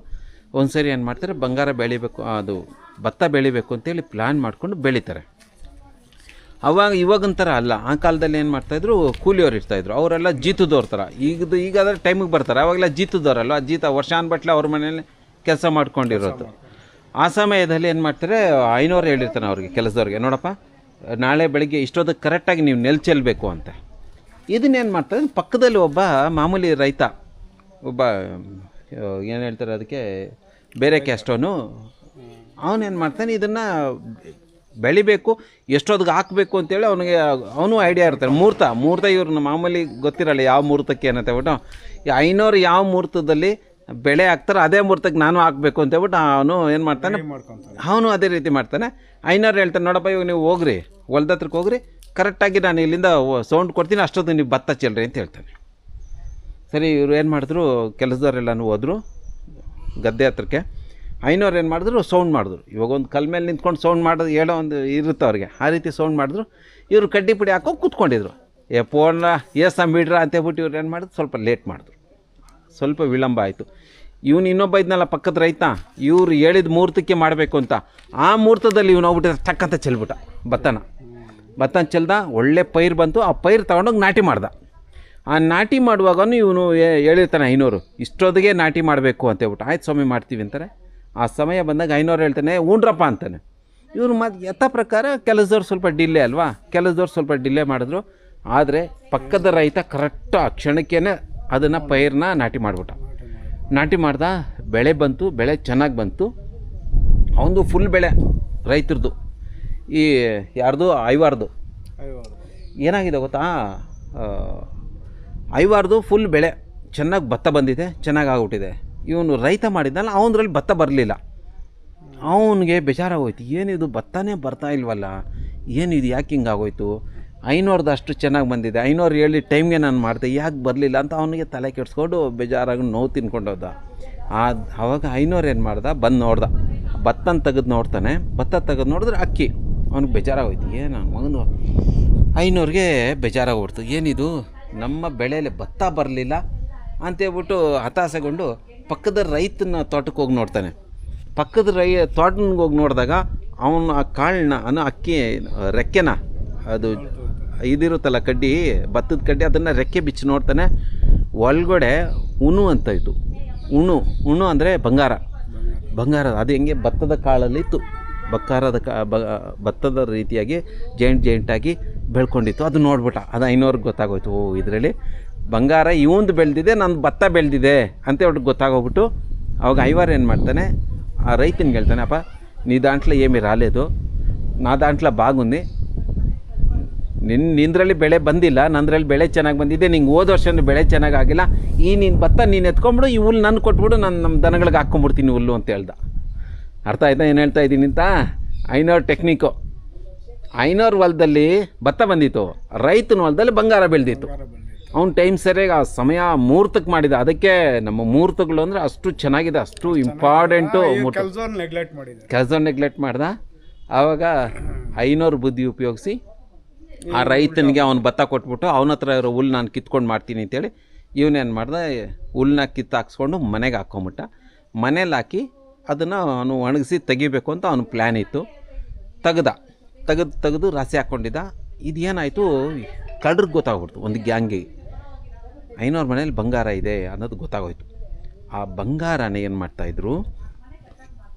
ಒಂದು ಸರಿ ಏನು ಮಾಡ್ತಾರೆ, ಬಂಗಾರ ಬೆಳಿಬೇಕು, ಅದು ಭತ್ತ ಬೆಳಿಬೇಕು ಅಂತೇಳಿ ಪ್ಲ್ಯಾನ್ ಮಾಡಿಕೊಂಡು ಬೆಳೀತಾರೆ. ಇವಾಗಿನ ಥರ ಅಲ್ಲ. ಆ ಕಾಲದಲ್ಲಿ ಏನು ಮಾಡ್ತಾಯಿದ್ರು, ಕೂಲಿಯವ್ರು ಇರ್ತಾಯಿದ್ರು, ಅವರೆಲ್ಲ ಜೀತದವ್ರ ಥರ. ಈಗಾದರೆ ಟೈಮಿಗೆ ಬರ್ತಾರೆ, ಅವಾಗೆಲ್ಲ ಜೀತದವ್ರಲ್ಲ, ವರ್ಷಾನ್ಬಟ್ಲೆ ಅವ್ರ ಮನೇಲಿ ಕೆಲಸ ಮಾಡ್ಕೊಂಡಿರೋದು. ಆ ಸಮಯದಲ್ಲಿ ಏನು ಮಾಡ್ತಾರೆ, 500 ಹೇಳಿರ್ತಾನೆ ಅವ್ರಿಗೆ, ಕೆಲಸದವ್ರಿಗೆ, ನೋಡಪ್ಪ ನಾಳೆ ಬೆಳಿಗ್ಗೆ ಇಷ್ಟೊತ್ತಿಗೆ ಕರೆಕ್ಟಾಗಿ ನೀವು ನೆಲ್ ಚೆಲ್ಲಬೇಕು ಅಂತ. ಇದನ್ನೇನು ಮಾಡ್ತಾರೆ, ಪಕ್ಕದಲ್ಲಿ ಒಬ್ಬ ಮಾಮೂಲಿ ರೈತ, ಒಬ್ಬ ಏನು ಹೇಳ್ತಾರೆ ಅದಕ್ಕೆ, ಬೇರೆ ಕ್ಯಾಸ್ಟವನು, ಅವನೇನು ಮಾಡ್ತಾನೆ, ಇದನ್ನು ಬೆಳಿಬೇಕು, ಎಷ್ಟೊತ್ತಿಗೆ ಹಾಕಬೇಕು ಅಂತೇಳಿ ಅವನು ಐಡಿಯಾ ಇರ್ತಾರೆ. ಮುಹೂರ್ತ ಇವ್ರನ್ನ ಮಾಮೂಲಿ ಗೊತ್ತಿರಲ್ಲ ಯಾವ ಮುಹೂರ್ತಕ್ಕೆ ಏನಂತ ಹೇಳ್ಬಿಟ್ಟು, 500 ಯಾವ ಮುಹೂರ್ತದಲ್ಲಿ ಬೆಳೆ ಹಾಕ್ತಾರೆ ಅದೇ ಮುಹೂರ್ತಕ್ಕೆ ನಾನು ಹಾಕಬೇಕು ಅಂತ ಹೇಳ್ಬಿಟ್ಟು ಅವನು ಏನು ಮಾಡ್ತಾನೆ, ಅವನು ಅದೇ ರೀತಿ ಮಾಡ್ತಾನೆ. 500 ಹೇಳ್ತಾನೆ, ನೋಡಪ್ಪ ಇವಾಗ ನೀವು ಹೋಗ್ರಿ, ಹೊಲ್ದ ಹತ್ರಕ್ಕೆ ಹೋಗ್ರಿ, ಕರೆಕ್ಟಾಗಿ ನಾನು ಇಲ್ಲಿಂದ ಸೌಂಡ್ ಕೊಡ್ತೀನಿ, ಅಷ್ಟೊತ್ತು ನೀವು ಭತ್ತ ಚೆಲ್ರಿ ಅಂತ ಹೇಳ್ತಾನೆ. ಸರಿ, ಇವರು ಏನು ಮಾಡಿದ್ರು, ಕೆಲಸದವರೆಲ್ಲನೂ ಹೋದರು ಗದ್ದೆ ಹತ್ರಕ್ಕೆ. 500 ಏನು ಮಾಡಿದ್ರು, ಸೌಂಡ್ ಮಾಡಿದ್ರು. ಇವಾಗ ಒಂದು ಕಲ್ ಮೇಲೆ ನಿಂತ್ಕೊಂಡು ಸೌಂಡ್ ಮಾಡೋದು ಹೇಳೋ ಒಂದು ಇರುತ್ತೆ ಅವ್ರಿಗೆ, ಆ ರೀತಿ ಸೌಂಡ್ ಮಾಡಿದ್ರು. ಇವರು ಕಡ್ಡಿ ಪುಡಿ ಹಾಕೋ ಕೂತ್ಕೊಂಡಿದ್ರು. ಫೋನ್ನ ಮೀಡ್ರ ಅಂತೇಳ್ಬಿಟ್ಟು ಇವ್ರು ಏನು ಮಾಡಿದ್ರು, ಸ್ವಲ್ಪ ಲೇಟ್ ಮಾಡಿದ್ರು, ಸ್ವಲ್ಪ ವಿಳಂಬ ಆಯಿತು. ಇವನು ಇನ್ನೊಬ್ಬ ಇದ್ನಲ್ಲ ಪಕ್ಕದ ರೈತ, ಇವ್ರು ಹೇಳಿದ ಮುಹೂರ್ತಕ್ಕೆ ಮಾಡಬೇಕು ಅಂತ, ಆ ಮುಹೂರ್ತದಲ್ಲಿ ಇವನು ಹೋಗ್ಬಿಟ್ಟು ಟಕ್ಕಂತ ಚೆಲ್ಬಿಟ್ಟ ಭತ್ತನ ಚೆಲ್ದ. ಒಳ್ಳೆ ಪೈರು ಬಂತು, ಆ ಪೈರು ತೊಗೊಂಡೋಗಿ ನಾಟಿ ಮಾಡ್ದ. ಆ ನಾಟಿ ಮಾಡುವಾಗನು ಇವನು ಹೇಳಿರ್ತಾನೆ 500 ಇಷ್ಟೊತ್ತಿಗೆ ನಾಟಿ ಮಾಡಬೇಕು ಅಂತೇಳ್ಬಿಟ್ಟು, ಆಯ್ತು ಸ್ವಾಮಿ ಮಾಡ್ತೀವಿ ಅಂತಾರೆ. ಆ ಸಮಯ ಬಂದಾಗ 500 ಹೇಳ್ತಾನೆ, ಊನ್ರಪ್ಪ ಅಂತಾನೆ. ಇವ್ರು ಯಥ ಪ್ರಕಾರ ಕೆಲಸದವ್ರು ಸ್ವಲ್ಪ ಡಿಲೇ ಅಲ್ವಾ, ಕೆಲಸದವ್ರು ಸ್ವಲ್ಪ ಡಿಲೇ ಮಾಡಿದ್ರು. ಆದರೆ ಪಕ್ಕದ ರೈತ ಕರೆಕ್ಟ್ ಆ ಕ್ಷಣಕ್ಕೇ ಅದನ್ನು ಪೈರನ್ನ ನಾಟಿ ಮಾಡಿಬಿಟ್ಟ. ನಾಟಿ ಮಾಡ್ದ, ಬೆಳೆ ಬಂತು, ಬೆಳೆ ಚೆನ್ನಾಗಿ ಬಂತು. ಅವನದು ಫುಲ್ ಬೆಳೆ ರೈತರದು, ಈ ಯಾರ್ದು ಐವಾರ್ದು. ಏನಾಗಿದೆ ಗೊತ್ತಾ, ಐವಾರ್ದು ಫುಲ್ ಬೆಳೆ ಚೆನ್ನಾಗಿ ಭತ್ತ ಬಂದಿದೆ, ಚೆನ್ನಾಗಿ ಆಗ್ಬಿಟ್ಟಿದೆ. ಇವನು ರೈತ ಮಾಡಿದ್ನಲ್ಲ, ಅವನದ್ರಲ್ಲಿ ಭತ್ತ ಬರಲಿಲ್ಲ. ಅವನಿಗೆ ಬೇಜಾರಾಗೋಯ್ತು, ಏನಿದು ಭತ್ತನೇ ಬರ್ತಾ ಇಲ್ವಲ್ಲ, ಏನಿದು ಯಾಕೆ ಹಿಂಗಾಗೋಯ್ತು, 500 ಅಷ್ಟು ಚೆನ್ನಾಗಿ ಬಂದಿದೆ, 500 ಹೇಳಿ ಟೈಮ್ಗೆ ನಾನು ಮಾಡಿದೆ, ಯಾಕೆ ಬರಲಿಲ್ಲ ಅಂತ ಅವನಿಗೆ ತಲೆ ಕೆಡಿಸ್ಕೊಂಡು ಬೇಜಾರಾಗಿ ನೋವು ತಿನ್ಕೊಂಡೋದ. ಆವಾಗ 500 ಏನು ಮಾಡ್ದ, ಬಂದು ನೋಡ್ದ, ಭತ್ತನ ತೆಗೆದು ನೋಡ್ತಾನೆ. ಭತ್ತ ತೆಗೆದು ನೋಡಿದ್ರೆ ಅಕ್ಕಿ. ಅವ್ನಿಗೆ ಬೇಜಾರಾಗೋಯ್ತು, ಏನು ಮಗನು 500ಗೆ ಬೇಜಾರಾಗ್ಬಿಡ್ತು, ಏನಿದು ನಮ್ಮ ಬೆಳೆಯಲ್ಲಿ ಭತ್ತ ಬರಲಿಲ್ಲ ಅಂತೇಳ್ಬಿಟ್ಟು ಹತಾಸೆಗೊಂಡು ಪಕ್ಕದ ರೈತನ ತೋಟಕ್ಕೆ ಹೋಗಿ ನೋಡ್ತಾನೆ. ಪಕ್ಕದ ತೋಟನಿಗೆ ಹೋಗಿ ನೋಡಿದಾಗ ಅವನು ಆ ಕಾಳನ್ನ ಅಕ್ಕಿ ರೆಕ್ಕೆನ, ಅದು ಇದಿರುತ್ತಲ್ಲ ಕಡ್ಡಿ, ಭತ್ತದ ಕಡ್ಡಿ, ಅದನ್ನು ರೆಕ್ಕೆ ಬಿಚ್ಚಿ ನೋಡ್ತಾನೆ. ಒಳಗಡೆ ಉಣು ಅಂತ ಇತ್ತು. ಉಣು ಅಂದರೆ ಬಂಗಾರ. ಅದು ಹೆಂಗೆ ಭತ್ತದ ಕಾಳಲ್ಲಿ ಇತ್ತು, ಭತ್ತದ ರೀತಿಯಾಗಿ ಜೈಂಟಾಗಿ ಬೆಳ್ಕೊಂಡಿತ್ತು. ಅದು ನೋಡ್ಬಿಟ್ಟ, ಅದು 500 ಗೊತ್ತಾಗೋಯ್ತು, ಓ ಇದರಲ್ಲಿ ಬಂಗಾರ ಇವಂದು ಬೆಳೆದಿದೆ, ನನ್ನ ಭತ್ತ ಬೆಳೆದಿದೆ ಅಂತ ಅವ್ರಿಗೆ ಗೊತ್ತಾಗೋಗ್ಬಿಟ್ಟು ಅವಾಗ 500 ಏನು ಮಾಡ್ತಾನೆ, ఆ రైతుని వెళ్తానే అప్ప నీ దాంట్లో ఏమీ రాలేదు, నా దాంట్లో బాగుంది, ನಿಂದ್ರಲ್ಲಿ ಬೆಳೆ ಬಂದಿಲ್ಲ, ನಂದ್ರಲ್ಲಿ ಬೆಳೆ ಚೆನ್ನಾಗಿ ಬಂದಿದೆ, ನಿಂಗೆ ಹೋದ ವರ್ಷ ಬೆಳೆ ಚೆನ್ನಾಗಿ ಆಗಿಲ್ಲ, ಈ ನೀನು ಭತ್ತ ನೀನು ಎತ್ಕೊಂಬಿಡು, ಈ ಹುಲ್ಲು ನಾನು ಕೊಟ್ಬಿಡು, ನಾನು ನಮ್ಮ ದನಗಳಿಗೆ ಹಾಕ್ಕೊಂಬಿಡ್ತೀನಿ ಹುಲ್ಲು ಅಂತ ಹೇಳ್ದ. ಅರ್ಥ ಆಯ್ತಾ ಏನು ಹೇಳ್ತಾ ಇದ್ದೀನಿ ಅಂತ? 500 ಟೆಕ್ನಿಕ್ಕು. 500 ಹೊಲದಲ್ಲಿ ಭತ್ತ ಬಂದಿತ್ತು, ರೈತನ ಹೊಲದಲ್ಲಿ ಬಂಗಾರ ಬೆಳೆದಿತ್ತು. ಅವ್ನು ಟೈಮ್ ಸರಿಯಾಗಿ ಆ ಸಮಯ ಮುಹೂರ್ತಕ್ಕೆ ಮಾಡಿದ. ಅದಕ್ಕೆ ನಮ್ಮ ಮುಹೂರ್ತಗಳು ಅಂದರೆ ಅಷ್ಟು ಚೆನ್ನಾಗಿದೆ, ಅಷ್ಟು ಇಂಪಾರ್ಟೆಂಟು. ಕೆಲಸ ನೆಗ್ಲೆಕ್ಟ್ ಮಾಡ್ದ. ಆವಾಗ 500 ಬುದ್ಧಿ ಉಪಯೋಗಿಸಿ ಆ ರೈತನಿಗೆ ಅವನು ಭತ್ತ ಕೊಟ್ಬಿಟ್ಟು ಅವನ ಹತ್ರ ಇರೋ ಹುಲ್ಲು ನಾನು ಕಿತ್ಕೊಂಡು ಮಾಡ್ತೀನಿ ಅಂತೇಳಿ ಇವನೇನು ಮಾಡ್ದೆ, ಹುಲ್ಲನ್ನ ಕಿತ್ತಾಕ್ಸ್ಕೊಂಡು ಮನೆಗೆ ಹಾಕ್ಕೊಂಬಿಟ್ಟ. ಮನೇಲಿ ಹಾಕಿ ಅದನ್ನು ಅವನು ಒಣಗಿಸಿ ತೆಗಿಬೇಕು ಅಂತ ಅವನು ಪ್ಲ್ಯಾನ್ ಇತ್ತು. ತೆಗೆದು ರಾಸಿ ಹಾಕ್ಕೊಂಡಿದ್ದ. ಇದೇನಾಯಿತು, ಕಳ್ಳರಿಗೆ ಗೊತ್ತಾಗ್ಬಿಡ್ತು, ಒಂದು ಗ್ಯಾಂಗಿಗೆ 500 ಮನೇಲಿ ಬಂಗಾರ ಇದೆ ಅನ್ನೋದು ಗೊತ್ತಾಗೋಯ್ತು. ಆ ಬಂಗಾರನ ಏನು ಮಾಡ್ತಾಯಿದ್ರು,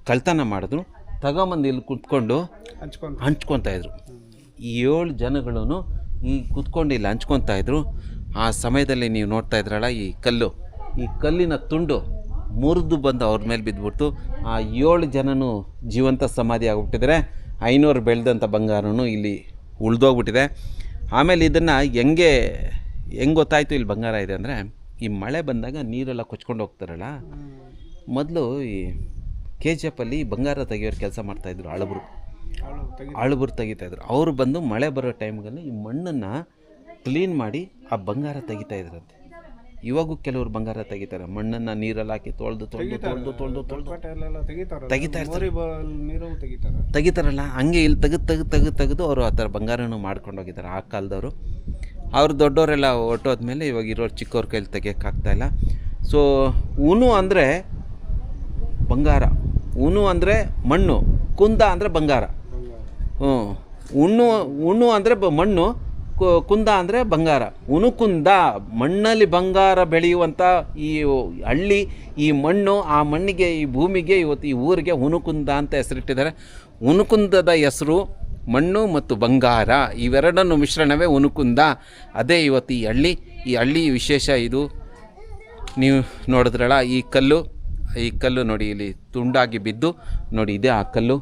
ಕಳ್ತನ ಮಾಡಿದ್ರು, ತಗೊಂಬಂದು ಇಲ್ಲಿ ಕುತ್ಕೊಂಡು ಹಂಚ್ಕೊತಾಯಿದ್ರು. ಈ 7 ಜನಗಳೂ ಈ ಕುತ್ಕೊಂಡು ಇಲ್ಲಿ ಹಂಚ್ಕೊತಾಯಿದ್ರು. ಆ ಸಮಯದಲ್ಲಿ ನೀವು ನೋಡ್ತಾ ಇದ್ರಲ್ಲ, ಈ ಕಲ್ಲಿನ ತುಂಡು ಮುರಿದು ಬಂದು ಅವ್ರ ಮೇಲೆ ಬಿದ್ದುಬಿಡ್ತು. ಆ 7 ಜನನೂ ಜೀವಂತ ಸಮಾಧಿ ಆಗಿಬಿಟ್ಟಿದ್ರೆ, 500 ಬೆಳೆದಂಥ ಬಂಗಾರನೂ ಇಲ್ಲಿ ಉಳಿದೋಗ್ಬಿಟ್ಟಿದೆ. ಆಮೇಲೆ ಇದನ್ನು ಹೆಂಗೆ ಗೊತ್ತಾಯಿತು ಇಲ್ಲಿ ಬಂಗಾರ ಇದೆ ಅಂದರೆ, ಈ ಮಳೆ ಬಂದಾಗ ನೀರೆಲ್ಲ ಕೊಚ್ಕೊಂಡು ಹೋಗ್ತಾರಲ್ಲ, ಮೊದಲು ಈ KGF ಅಲ್ಲಿ ಬಂಗಾರ ತೆಗಿಯೋರು ಕೆಲಸ ಮಾಡ್ತಾಯಿದ್ರು, ಅಳಬರು ತೆಗಿತಾಯಿದ್ರು. ಅವರು ಬಂದು ಮಳೆ ಬರೋ ಟೈಮ್ಗಲ್ಲಿ ಈ ಮಣ್ಣನ್ನು ಕ್ಲೀನ್ ಮಾಡಿ ಆ ಬಂಗಾರ ತೆಗಿತಾಯಿದ್ರಂತೆ. ಇವಾಗೂ ಕೆಲವರು ಬಂಗಾರ ತೆಗಿತಾರೆ, ಮಣ್ಣನ್ನು ನೀರಲ್ಲಿ ಹಾಕಿ ತೊಳೆದು ತೆಗಿತಾರಲ್ಲ, ಹಂಗೆ ಇಲ್ಲಿ ತೆಗೆದು ಅವರು ಆ ಥರ ಬಂಗಾರನೂ ಮಾಡ್ಕೊಂಡು ಹೋಗಿದ್ದಾರೆ ಆ ಕಾಲದವರು. ಅವರು ದೊಡ್ಡವರೆಲ್ಲ ಹೊರಟೋದ್ಮೇಲೆ ಇವಾಗ ಇರೋರು ಚಿಕ್ಕವ್ರ ಕೈಲಿ ತೆಗಿಯೋಕ್ಕಾಗ್ತಾಯಿಲ್ಲ. ಸೊ ಉನು ಅಂದರೆ ಬಂಗಾರ. ಉನು ಅಂದರೆ ಮಣ್ಣು, ಕುಂದ ಅಂದರೆ ಬಂಗಾರ. ಹ್ಞೂ, ಉಣ್ಣು ಅಂದರೆ ಮಣ್ಣು, ಕುಂದ ಅಂದರೆ ಬಂಗಾರ. ಉನುಕುಂದ, ಮಣ್ಣಲ್ಲಿ ಬಂಗಾರ ಬೆಳೆಯುವಂಥ ಈ ಹಳ್ಳಿ, ಈ ಮಣ್ಣು, ಆ ಮಣ್ಣಿಗೆ, ಈ ಭೂಮಿಗೆ, ಇವತ್ತು ಈ ಊರಿಗೆ ಉನುಕುಂದ ಅಂತ ಹೆಸರಿಟ್ಟಿದ್ದಾರೆ. ಉನುಕುಂದದ ಹೆಸರು ಮಣ್ಣು ಮತ್ತು ಬಂಗಾರ, ಇವೆರಡನ್ನು ಮಿಶ್ರಣವೇ ಉನುಕುಂದ. ಅದೇ ಇವತ್ತು ಈ ಹಳ್ಳಿ ವಿಶೇಷ. ಇದು ನೀವು ನೋಡಿದ್ರಲ್ಲ, ಈ ಕಲ್ಲು ನೋಡಿ, ಇಲ್ಲಿ ತುಂಡಾಗಿ ಬಿದ್ದು ನೋಡಿ, ಇದೇ ಆ ಕಲ್ಲು.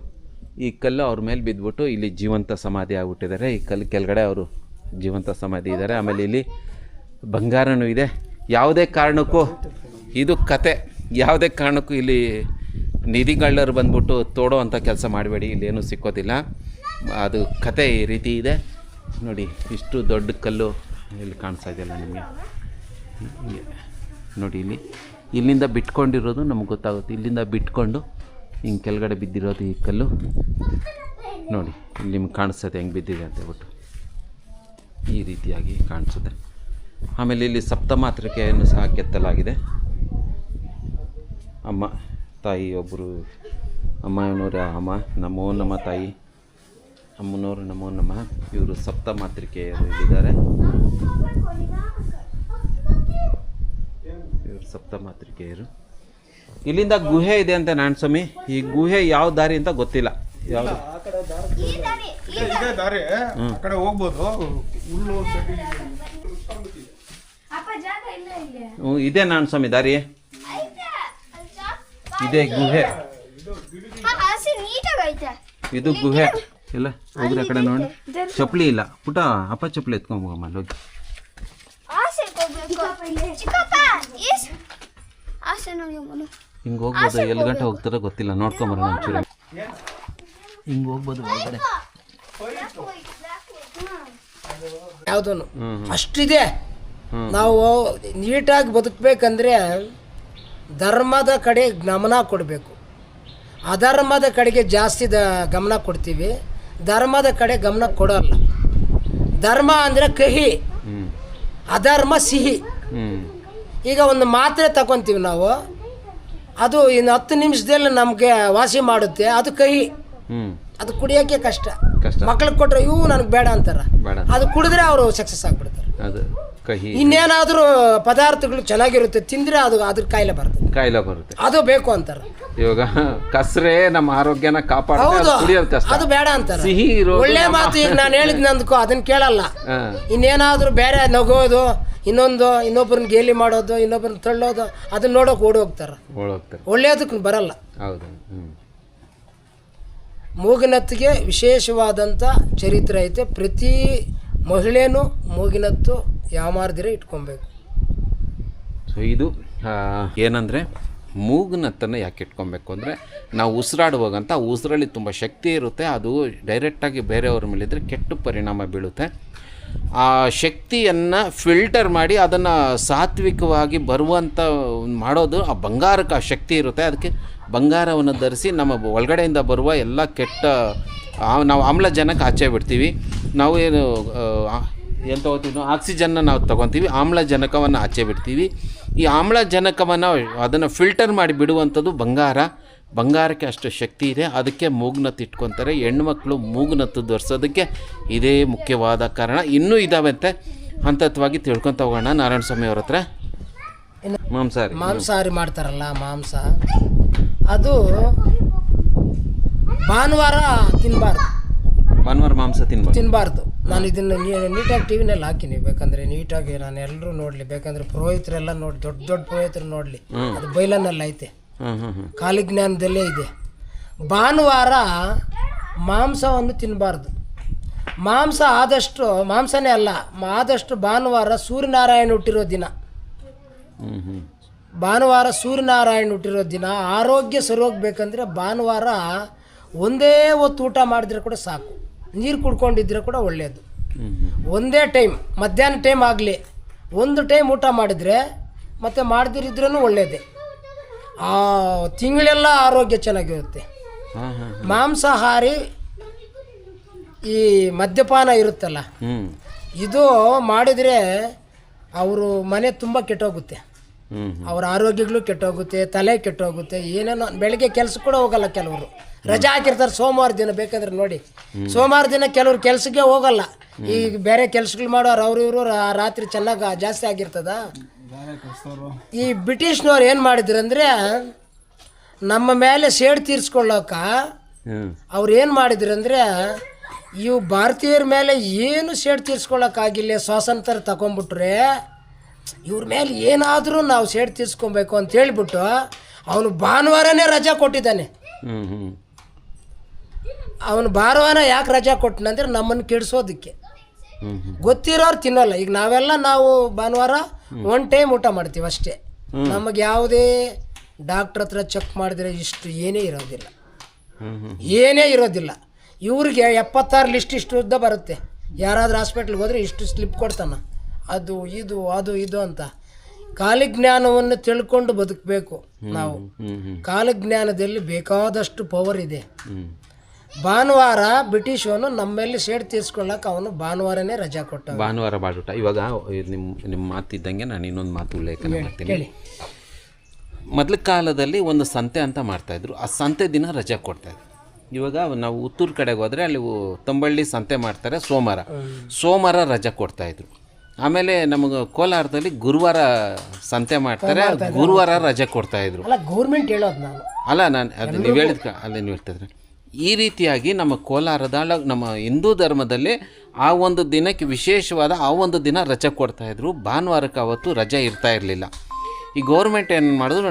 ಈ ಕಲ್ಲು ಅವ್ರ ಮೇಲೆ ಬಿದ್ದುಬಿಟ್ಟು ಇಲ್ಲಿ ಜೀವಂತ ಸಮಾಧಿ ಆಗಿಬಿಟ್ಟಿದ್ದಾರೆ. ಈ ಕಲ್ಲು ಕೆಳಗಡೆ ಅವರು ಜೀವಂತ ಸಮಾಧಿ ಇದ್ದಾರೆ. ಆಮೇಲೆ ಇಲ್ಲಿ ಬಂಗಾರನೂ ಇದೆ. ಯಾವುದೇ ಕಾರಣಕ್ಕೂ ಇದು ಕತೆ, ಯಾವುದೇ ಕಾರಣಕ್ಕೂ ಇಲ್ಲಿ ನಿಧಿಗಳ್ಳರು ಬಂದ್ಬಿಟ್ಟು ತೋಡೋ ಅಂಥ ಕೆಲಸ ಮಾಡಬೇಡಿ, ಇಲ್ಲೇನೂ ಸಿಕ್ಕೋದಿಲ್ಲ. ಅದು ಕತೆ ಈ ರೀತಿ ಇದೆ ನೋಡಿ. ಇಷ್ಟು ದೊಡ್ಡ ಕಲ್ಲು ಇಲ್ಲಿ ಕಾಣಿಸ್ತಾ ಇದೆಯಲ್ಲ ನಿಮಗೆ ನೋಡಿ. ಇಲ್ಲಿಂದ ಬಿಟ್ಕೊಂಡಿರೋದು ನಮಗೆ ಗೊತ್ತಾಗುತ್ತೆ. ಇಲ್ಲಿಂದ ಬಿಟ್ಕೊಂಡು ಹಿಂಗೆ ಕೆಳಗಡೆ ಬಿದ್ದಿರೋದು ಈ ಕಲ್ಲು ನೋಡಿ. ಇಲ್ಲಿ ನಿಮ್ಗೆ ಕಾಣಿಸ್ತದೆ ಹೆಂಗೆ ಬಿದ್ದಿದೆ ಅಂತ ಹೇಳ್ಬಿಟ್ಟು, ಈ ರೀತಿಯಾಗಿ ಕಾಣಿಸುತ್ತೆ. ಆಮೇಲೆ ಇಲ್ಲಿ ಸಪ್ತಮಾತೃಕೆಯನ್ನು ಸಹ ಕೆತ್ತಲಾಗಿದೆ. ಅಮ್ಮ ತಾಯಿ ಒಬ್ಬರು, ಅಮ್ಮನವರ ಅಮ್ಮ, ನಮೋ ನಮ ತಾಯಿ, ಅಮ್ಮನವರು ನಮೋ ನಮಃ. ಇವರು ಸಪ್ತಮಾತೃಕೆಯರು ಇಲ್ಲಿದ್ದಾರೆ. ಇವರು ಸಪ್ತಮಾತೃಕೆಯರು. ಇಲ್ಲಿಂದ ಗುಹೆ ಇದೆ ಅಂತ ನಾರಾಯಣ ಸ್ವಾಮಿ. ಈ ಗುಹೆ ಯಾವ ದಾರಿ ಅಂತ ಗೊತ್ತಿಲ್ಲ. ಯಾವುದು ಇದೇ ದಾರಿ, ಆ ಕಡೆ ಹೋಗ್ಬೋದು. ಹುಲ್ಲು ಇದೆ ನಾರಾಯಣ ಸ್ವಾಮಿ ದಾರಿ, ಇದೇ ಗುಹೆ. ಇದು ಗುಹೆ ಇಲ್ಲ. ಹೋಗ್ರಿ ಆ ಕಡೆ ನೋಡಿ. ಚಪ್ಪಲಿ ಇಲ್ಲ ಪುಟ, ಅಪ್ಪ ಚಪ್ಪಲಿ ಎತ್ಕೊಂಬೋಗಮ್ಮ ಹೋಗಿ. ಹಿಂಗೆ ಹೋಗ್ಬೋದು. ಎಲ್ಲಿ ಗಂಟೆ ಹೋಗ್ತಾರೋ ಗೊತ್ತಿಲ್ಲ, ನೋಡ್ಕೊಂಬರೋಣ ಒಂಚೂರು. ಹಿಂಗೆ ಹೋಗ್ಬೋದು ಒಳಗಡೆ. ಯಾವುದೂ ಅಷ್ಟಿದೆ. ನಾವು ನೀಟಾಗಿ ಬದುಕಬೇಕಂದ್ರೆ ಧರ್ಮದ ಕಡೆ ಗಮನ ಕೊಡಬೇಕು. ಅಧರ್ಮದ ಕಡೆಗೆ ಜಾಸ್ತಿ ಗಮನ ಕೊಡ್ತೀವಿ, ಧರ್ಮದ ಕಡೆ ಗಮನ ಕೊಡೋಲ್ಲ. ಧರ್ಮ ಅಂದರೆ ಕಹಿ, ಅಧರ್ಮ ಸಿಹಿ. ಈಗ ಒಂದು ಮಾತ್ರೆ ತಗೊತೀವಿ ನಾವು, ಅದು ಇನ್ನು 10 ನಿಮಿಷದಲ್ಲಿ ನಮಗೆ ವಾಸಿ ಮಾಡುತ್ತೆ. ಅದು ಕಹಿ, ಅದು ಕುಡಿಯೋಕ್ಕೆ ಕಷ್ಟ. ಮಕ್ಳಿಗೆ ಕೊಟ್ಟರೆ ಇವು ನನಗೆ ಬೇಡ ಅಂತಾರೆ. ಅದು ಕುಡಿದ್ರೆ ಅವರು ಸಕ್ಸಸ್ ಆಗಿಬಿಡ್ತಾರೆ. ಅದು ಕಹಿ. ಇನ್ನೇನಾದರೂ ಪದಾರ್ಥಗಳು ಚೆನ್ನಾಗಿರುತ್ತೆ ತಿಂದರೆ ಅದ್ರ ಕಾಯಿಲೆ ಬರುತ್ತೆ. ಅದು ಬೇಕು ಅಂತಾರೆ. ಇವಾಗ ಕಸರೆ ನಮ್ಮ ಆರೋಗ್ಯನ ಹೌದು, ಅದು ಬೇಡ ಅಂತಾರೆ. ಸಿಹಿ ಒಳ್ಳೆ ಮಾತು ಈಗ ನಾನು ಹೇಳಿದ್ನಂದ್ಕೋ ಅದನ್ನ ಕೇಳಲ್ಲ. ಇನ್ನೇನಾದ್ರೂ ಬೇರೆ ನಗೋದು, ಇನ್ನೊಬ್ಬರನ್ನ ಗೇಲಿ ಮಾಡೋದು, ಇನ್ನೊಬ್ಬರನ್ನ ತಳ್ಳೋದು, ಅದನ್ನ ನೋಡೋಕೆ ಓಡಿ ಹೋಗ್ತಾರೆ. ಒಳ್ಳೆಯದಕ್ಕೆ ಬರಲ್ಲ. ಹೌದು. ಮೂಗಿನತ್ತಿಗೆ ವಿಶೇಷವಾದಂಥ ಚರಿತ್ರೆ ಐತೆ. ಪ್ರತಿ ಮಹಿಳೆನೂ ಮೂಗಿನತ್ತು ಯಾಮಾರ್ದಿರ ಇಟ್ಕೊಬೇಕು. ಸೊ ಇದು ಏನಂದರೆ, ಮೂಗಿನತ್ತನ್ನು ಯಾಕೆ ಇಟ್ಕೊಬೇಕು ಅಂದರೆ, ನಾವು ಉಸಿರಾಡುವಾಗಂತ ಉಸಿರಲ್ಲಿ ತುಂಬ ಶಕ್ತಿ ಇರುತ್ತೆ. ಅದು ಡೈರೆಕ್ಟಾಗಿ ಬೇರೆಯವ್ರ ಮೇಲಿದ್ದರೆ ಕೆಟ್ಟ ಪರಿಣಾಮ ಬೀಳುತ್ತೆ. ಆ ಶಕ್ತಿಯನ್ನು ಫಿಲ್ಟರ್ ಮಾಡಿ ಅದನ್ನು ಸಾತ್ವಿಕವಾಗಿ ಬರುವಂಥ ಮಾಡೋದು ಆ ಬಂಗಾರಕ್ಕೆ ಆ ಶಕ್ತಿ ಇರುತ್ತೆ. ಅದಕ್ಕೆ ಬಂಗಾರವನ್ನು ಧರಿಸಿ ನಮ್ಮ ಒಳಗಡೆಯಿಂದ ಬರುವ ಎಲ್ಲ ಕೆಟ್ಟ ನಾವು ಆಮ್ಲಜನಕ ಆಚೆ ಬಿಡ್ತೀವಿ. ನಾವು ಏನು ತೊಗೋತೀವಿ, ಆಕ್ಸಿಜನ್ನ ನಾವು ತೊಗೊತೀವಿ, ಆಮ್ಲಜನಕವನ್ನು ಆಚೆ ಬಿಡ್ತೀವಿ. ಈ ಆಮ್ಲಜನಕವನ್ನು ಅದನ್ನು ಫಿಲ್ಟರ್ ಮಾಡಿ ಬಿಡುವಂಥದ್ದು ಬಂಗಾರಕ್ಕೆ ಅಷ್ಟು ಶಕ್ತಿ ಇದೆ. ಅದಕ್ಕೆ ಮೂಗ್ನತ್ತು ಇಟ್ಕೊತಾರೆ. ಹೆಣ್ಮಕ್ಳು ಮೂಗ್ನತ್ತು ಧರಿಸೋದಕ್ಕೆ ಇದೇ ಮುಖ್ಯವಾದ ಕಾರಣ. ಇನ್ನೂ ಇದಾವಂತೆ, ಹಂತತ್ವಾಗಿ ತಿಳ್ಕೊತ ಹೋಗೋಣ. ನಾರಾಯಣ ಸ್ವಾಮಿ ಅವ್ರ ಹತ್ರ ಮಾಂಸಾಹಾರಿ ಮಾಡ್ತಾರಲ್ಲ, ಮಾಂಸ ಅದು ಭಾನುವಾರ ಮಾಂಸ ತಿನ್ನಬಾರ್ದು. ನಾನು ಇದನ್ನು ನೀಟಾಗಿ ಟಿವಿನಲ್ಲಿ ಹಾಕಿನಿ. ಬೇಕಂದ್ರೆ ನೀಟಾಗಿ ನಾನು ಎಲ್ಲರೂ ನೋಡಲಿ, ಬೇಕಂದ್ರೆ ಪುರೋಹಿತರೆಲ್ಲ ನೋಡಿ, ದೊಡ್ಡ ಪುರೋಹಿತರು ನೋಡಲಿ. ಅದು ಬೈಲನ್ನಲ್ಲಿ ಐತೆ, ಕಾಲಿಜ್ಞಾನದಲ್ಲೇ ಇದೆ. ಭಾನುವಾರ ಮಾಂಸವನ್ನು ತಿನ್ನಬಾರ್ದು. ಮಾಂಸನೇ ಅಲ್ಲ, ಆದಷ್ಟು ಭಾನುವಾರ ಸೂರ್ಯನಾರಾಯಣ ಹುಟ್ಟಿರೋ ದಿನ. ಭಾನುವಾರ ಸೂರ್ಯನಾರಾಯಣ ಹುಟ್ಟಿರೋ ದಿನ. ಆರೋಗ್ಯ ಸರೋಗ್ಬೇಕಂದ್ರೆ ಭಾನುವಾರ ಒಂದೇ ಹೊತ್ತು ಊಟ ಮಾಡಿದ್ರೆ ಕೂಡ ಸಾಕು. ನೀರು ಕುಡ್ಕೊಂಡಿದ್ರೆ ಕೂಡ ಒಳ್ಳೆಯದು. ಒಂದೇ ಟೈಮ್, ಮಧ್ಯಾಹ್ನ ಟೈಮ್ ಆಗಲಿ, ಒಂದು ಟೈಮ್ ಊಟ ಮಾಡಿದರೆ ಮತ್ತು ಮಾಡದಿರಿದ್ರೂ ಒಳ್ಳೆಯದೇ. ತಿಂಗಳೆಲ್ಲ ಆರೋಗ್ಯ ಚೆನ್ನಾಗಿರುತ್ತೆ. ಮಾಂಸಾಹಾರಿ ಈ ಮದ್ಯಪಾನ ಇರುತ್ತಲ್ಲ, ಇದು ಮಾಡಿದರೆ ಅವರು ಮನೆ ತುಂಬ ಕೆಟ್ಟೋಗುತ್ತೆ. ಅವ್ರ ಆರೋಗ್ಯಗಳು ಕೆಟ್ಟೋಗುತ್ತೆ, ತಲೆ ಕೆಟ್ಟೋಗುತ್ತೆ, ಏನೇನೋ ಬೆಳಗ್ಗೆ ಕೆಲಸ ಕೂಡ ಹೋಗಲ್ಲ. ಕೆಲವರು ರಜಾ ಹಾಕಿರ್ತಾರೆ ಸೋಮವಾರ ದಿನ. ಬೇಕಾದ್ರೆ ನೋಡಿ, ಸೋಮವಾರ ದಿನ ಕೆಲವ್ರು ಕೆಲಸಕ್ಕೆ ಹೋಗಲ್ಲ. ಈಗ ಬೇರೆ ಕೆಲಸಗಳು ಮಾಡೋರು ಇವರು ರಾತ್ರಿ ಚೆನ್ನಾಗಿ ಜಾಸ್ತಿ ಆಗಿರ್ತದ. ಈ ಬ್ರಿಟಿಷ್ನವ್ರು ಏನು ಮಾಡಿದ್ರು ಅಂದರೆ, ನಮ್ಮ ಮೇಲೆ ಸೇಡು ತೀರಿಸ್ಕೊಳ್ಳೋಕ ಅವ್ರು ಏನು ಮಾಡಿದ್ರು ಅಂದರೆ, ಇವು ಭಾರತೀಯರ ಮೇಲೆ ಏನು ಸೇಡು ತೀರಿಸ್ಕೊಳ್ಳೋಕ್ಕಾಗಿಲ್ಲ, ಸ್ವಾತಂತ್ರ್ಯ ತಗೊಂಡ್ಬಿಟ್ರೆ ಇವ್ರ ಮೇಲೆ ಏನಾದರೂ ನಾವು ಸೇಡು ತೀರಿಸ್ಕೊಬೇಕು ಅಂತ ಹೇಳಿಬಿಟ್ಟು ಅವನು ಭಾನುವಾರನೇ ರಜಾ ಕೊಟ್ಟಿದ್ದಾನೆ. ಅವನು ಭಾನುವಾರ ಯಾಕೆ ರಜಾ ಕೊಟ್ಟನಂದ್ರೆ ನಮ್ಮನ್ನು ಕೆಡಿಸೋದಕ್ಕೆ. ಗೊತ್ತಿರೋರು ತಿನ್ನೋಲ್ಲ. ಈಗ ನಾವು ಭಾನುವಾರ 1 ಟೈಮ್ ಊಟ ಮಾಡ್ತೀವಿ ಅಷ್ಟೇ. ನಮಗೆ ಯಾವುದೇ ಡಾಕ್ಟ್ರ್ ಹತ್ರ ಚೆಕ್ ಮಾಡಿದ್ರೆ ಇಷ್ಟು ಏನೇ ಇರೋದಿಲ್ಲ. ಇವ್ರಿಗೆ 76 ಲಿಸ್ಟ್ ಇಷ್ಟು ಉದ್ದ ಬರುತ್ತೆ. ಯಾರಾದ್ರೂ ಹಾಸ್ಪಿಟ್ಲ್ಗೆ ಹೋದರೆ ಇಷ್ಟು ಸ್ಲಿಪ್ ಕೊಡ್ತಾನೆ, ಅದು ಇದು ಅಂತ. ಕಾಲಜ್ಞಾನವನ್ನು ತಿಳ್ಕೊಂಡು ಬದುಕಬೇಕು ನಾವು. ಕಾಲಜ್ಞಾನದಲ್ಲಿ ಬೇಕಾದಷ್ಟು ಪವರ್ ಇದೆ. ಭಾನುವಾರ ಬ್ರಿಟಿಷವನು ನಮ್ಮೇಲೆ ಸೇಡು ತೀರಿಸ್ಕೊಳ್ಳೋಕೆ ಅವನು ಭಾನುವಾರನೇ ರಜಾ ಕೊಟ್ಟ. ಭಾನುವಾರ ಬಾಡುಟ. ಇವಾಗ ನಿಮ್ಮ ಮಾತಿದ್ದಂಗೆ ನಾನು ಇನ್ನೊಂದು ಮಾತು ಉಲ್ಲೇಖನ ಮಾಡ್ತೀನಿ. ಮೊದಲ ಕಾಲದಲ್ಲಿ ಒಂದು ಸಂತೆ ಅಂತ ಮಾಡ್ತಾಯಿದ್ರು. ಆ ಸಂತೆ ದಿನ ರಜೆ ಕೊಡ್ತಾಯಿದ್ರು. ಇವಾಗ ನಾವು ಉತ್ತೂರು ಕಡೆಗೆ ಹೋದರೆ ಅಲ್ಲಿ ತಂಬಳ್ಳಿ ಸಂತೆ ಮಾಡ್ತಾರೆ, ಸೋಮವಾರ ರಜೆ ಕೊಡ್ತಾಯಿದ್ರು. ಆಮೇಲೆ ನಮಗೆ ಕೋಲಾರದಲ್ಲಿ ಗುರುವಾರ ಸಂತೆ ಮಾಡ್ತಾರೆ, ಗುರುವಾರ ರಜೆ ಕೊಡ್ತಾಯಿದ್ರು. ಗೌರ್ಮೆಂಟ್ ಹೇಳೋದು ನಾನು ಅದು ನೀವು ಹೇಳಿದ ನೀವು ಹೇಳ್ತಿದ್ರೆ ಈ ರೀತಿಯಾಗಿ ನಮ್ಮ ಕೋಲಾರದ ನಮ್ಮ ಹಿಂದೂ ಧರ್ಮದಲ್ಲಿ ಆ ಒಂದು ದಿನಕ್ಕೆ ವಿಶೇಷವಾದ ಆ ಒಂದು ದಿನ ರಜೆ ಕೊಡ್ತಾಯಿದ್ರು. ಭಾನುವಾರಕ್ಕೆ ಅವತ್ತು ರಜೆ ಇರ್ತಾ ಇರಲಿಲ್ಲ. ಈ ಗೌರ್ಮೆಂಟ್ ಏನು ಮಾಡಿದ್ರು,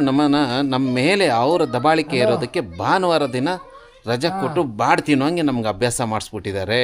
ನಮ್ಮ ಮೇಲೆ ಅವರ ದಬಾಳಿಕೆ ಇರೋದಕ್ಕೆ ಭಾನುವಾರ ದಿನ ರಜೆ ಕೊಟ್ಟು ಬಾಡ್ತೀನೋ ಹಂಗೆ ನಮ್ಗೆ ಅಭ್ಯಾಸ ಮಾಡಿಸ್ಬಿಟ್ಟಿದ್ದಾರೆ.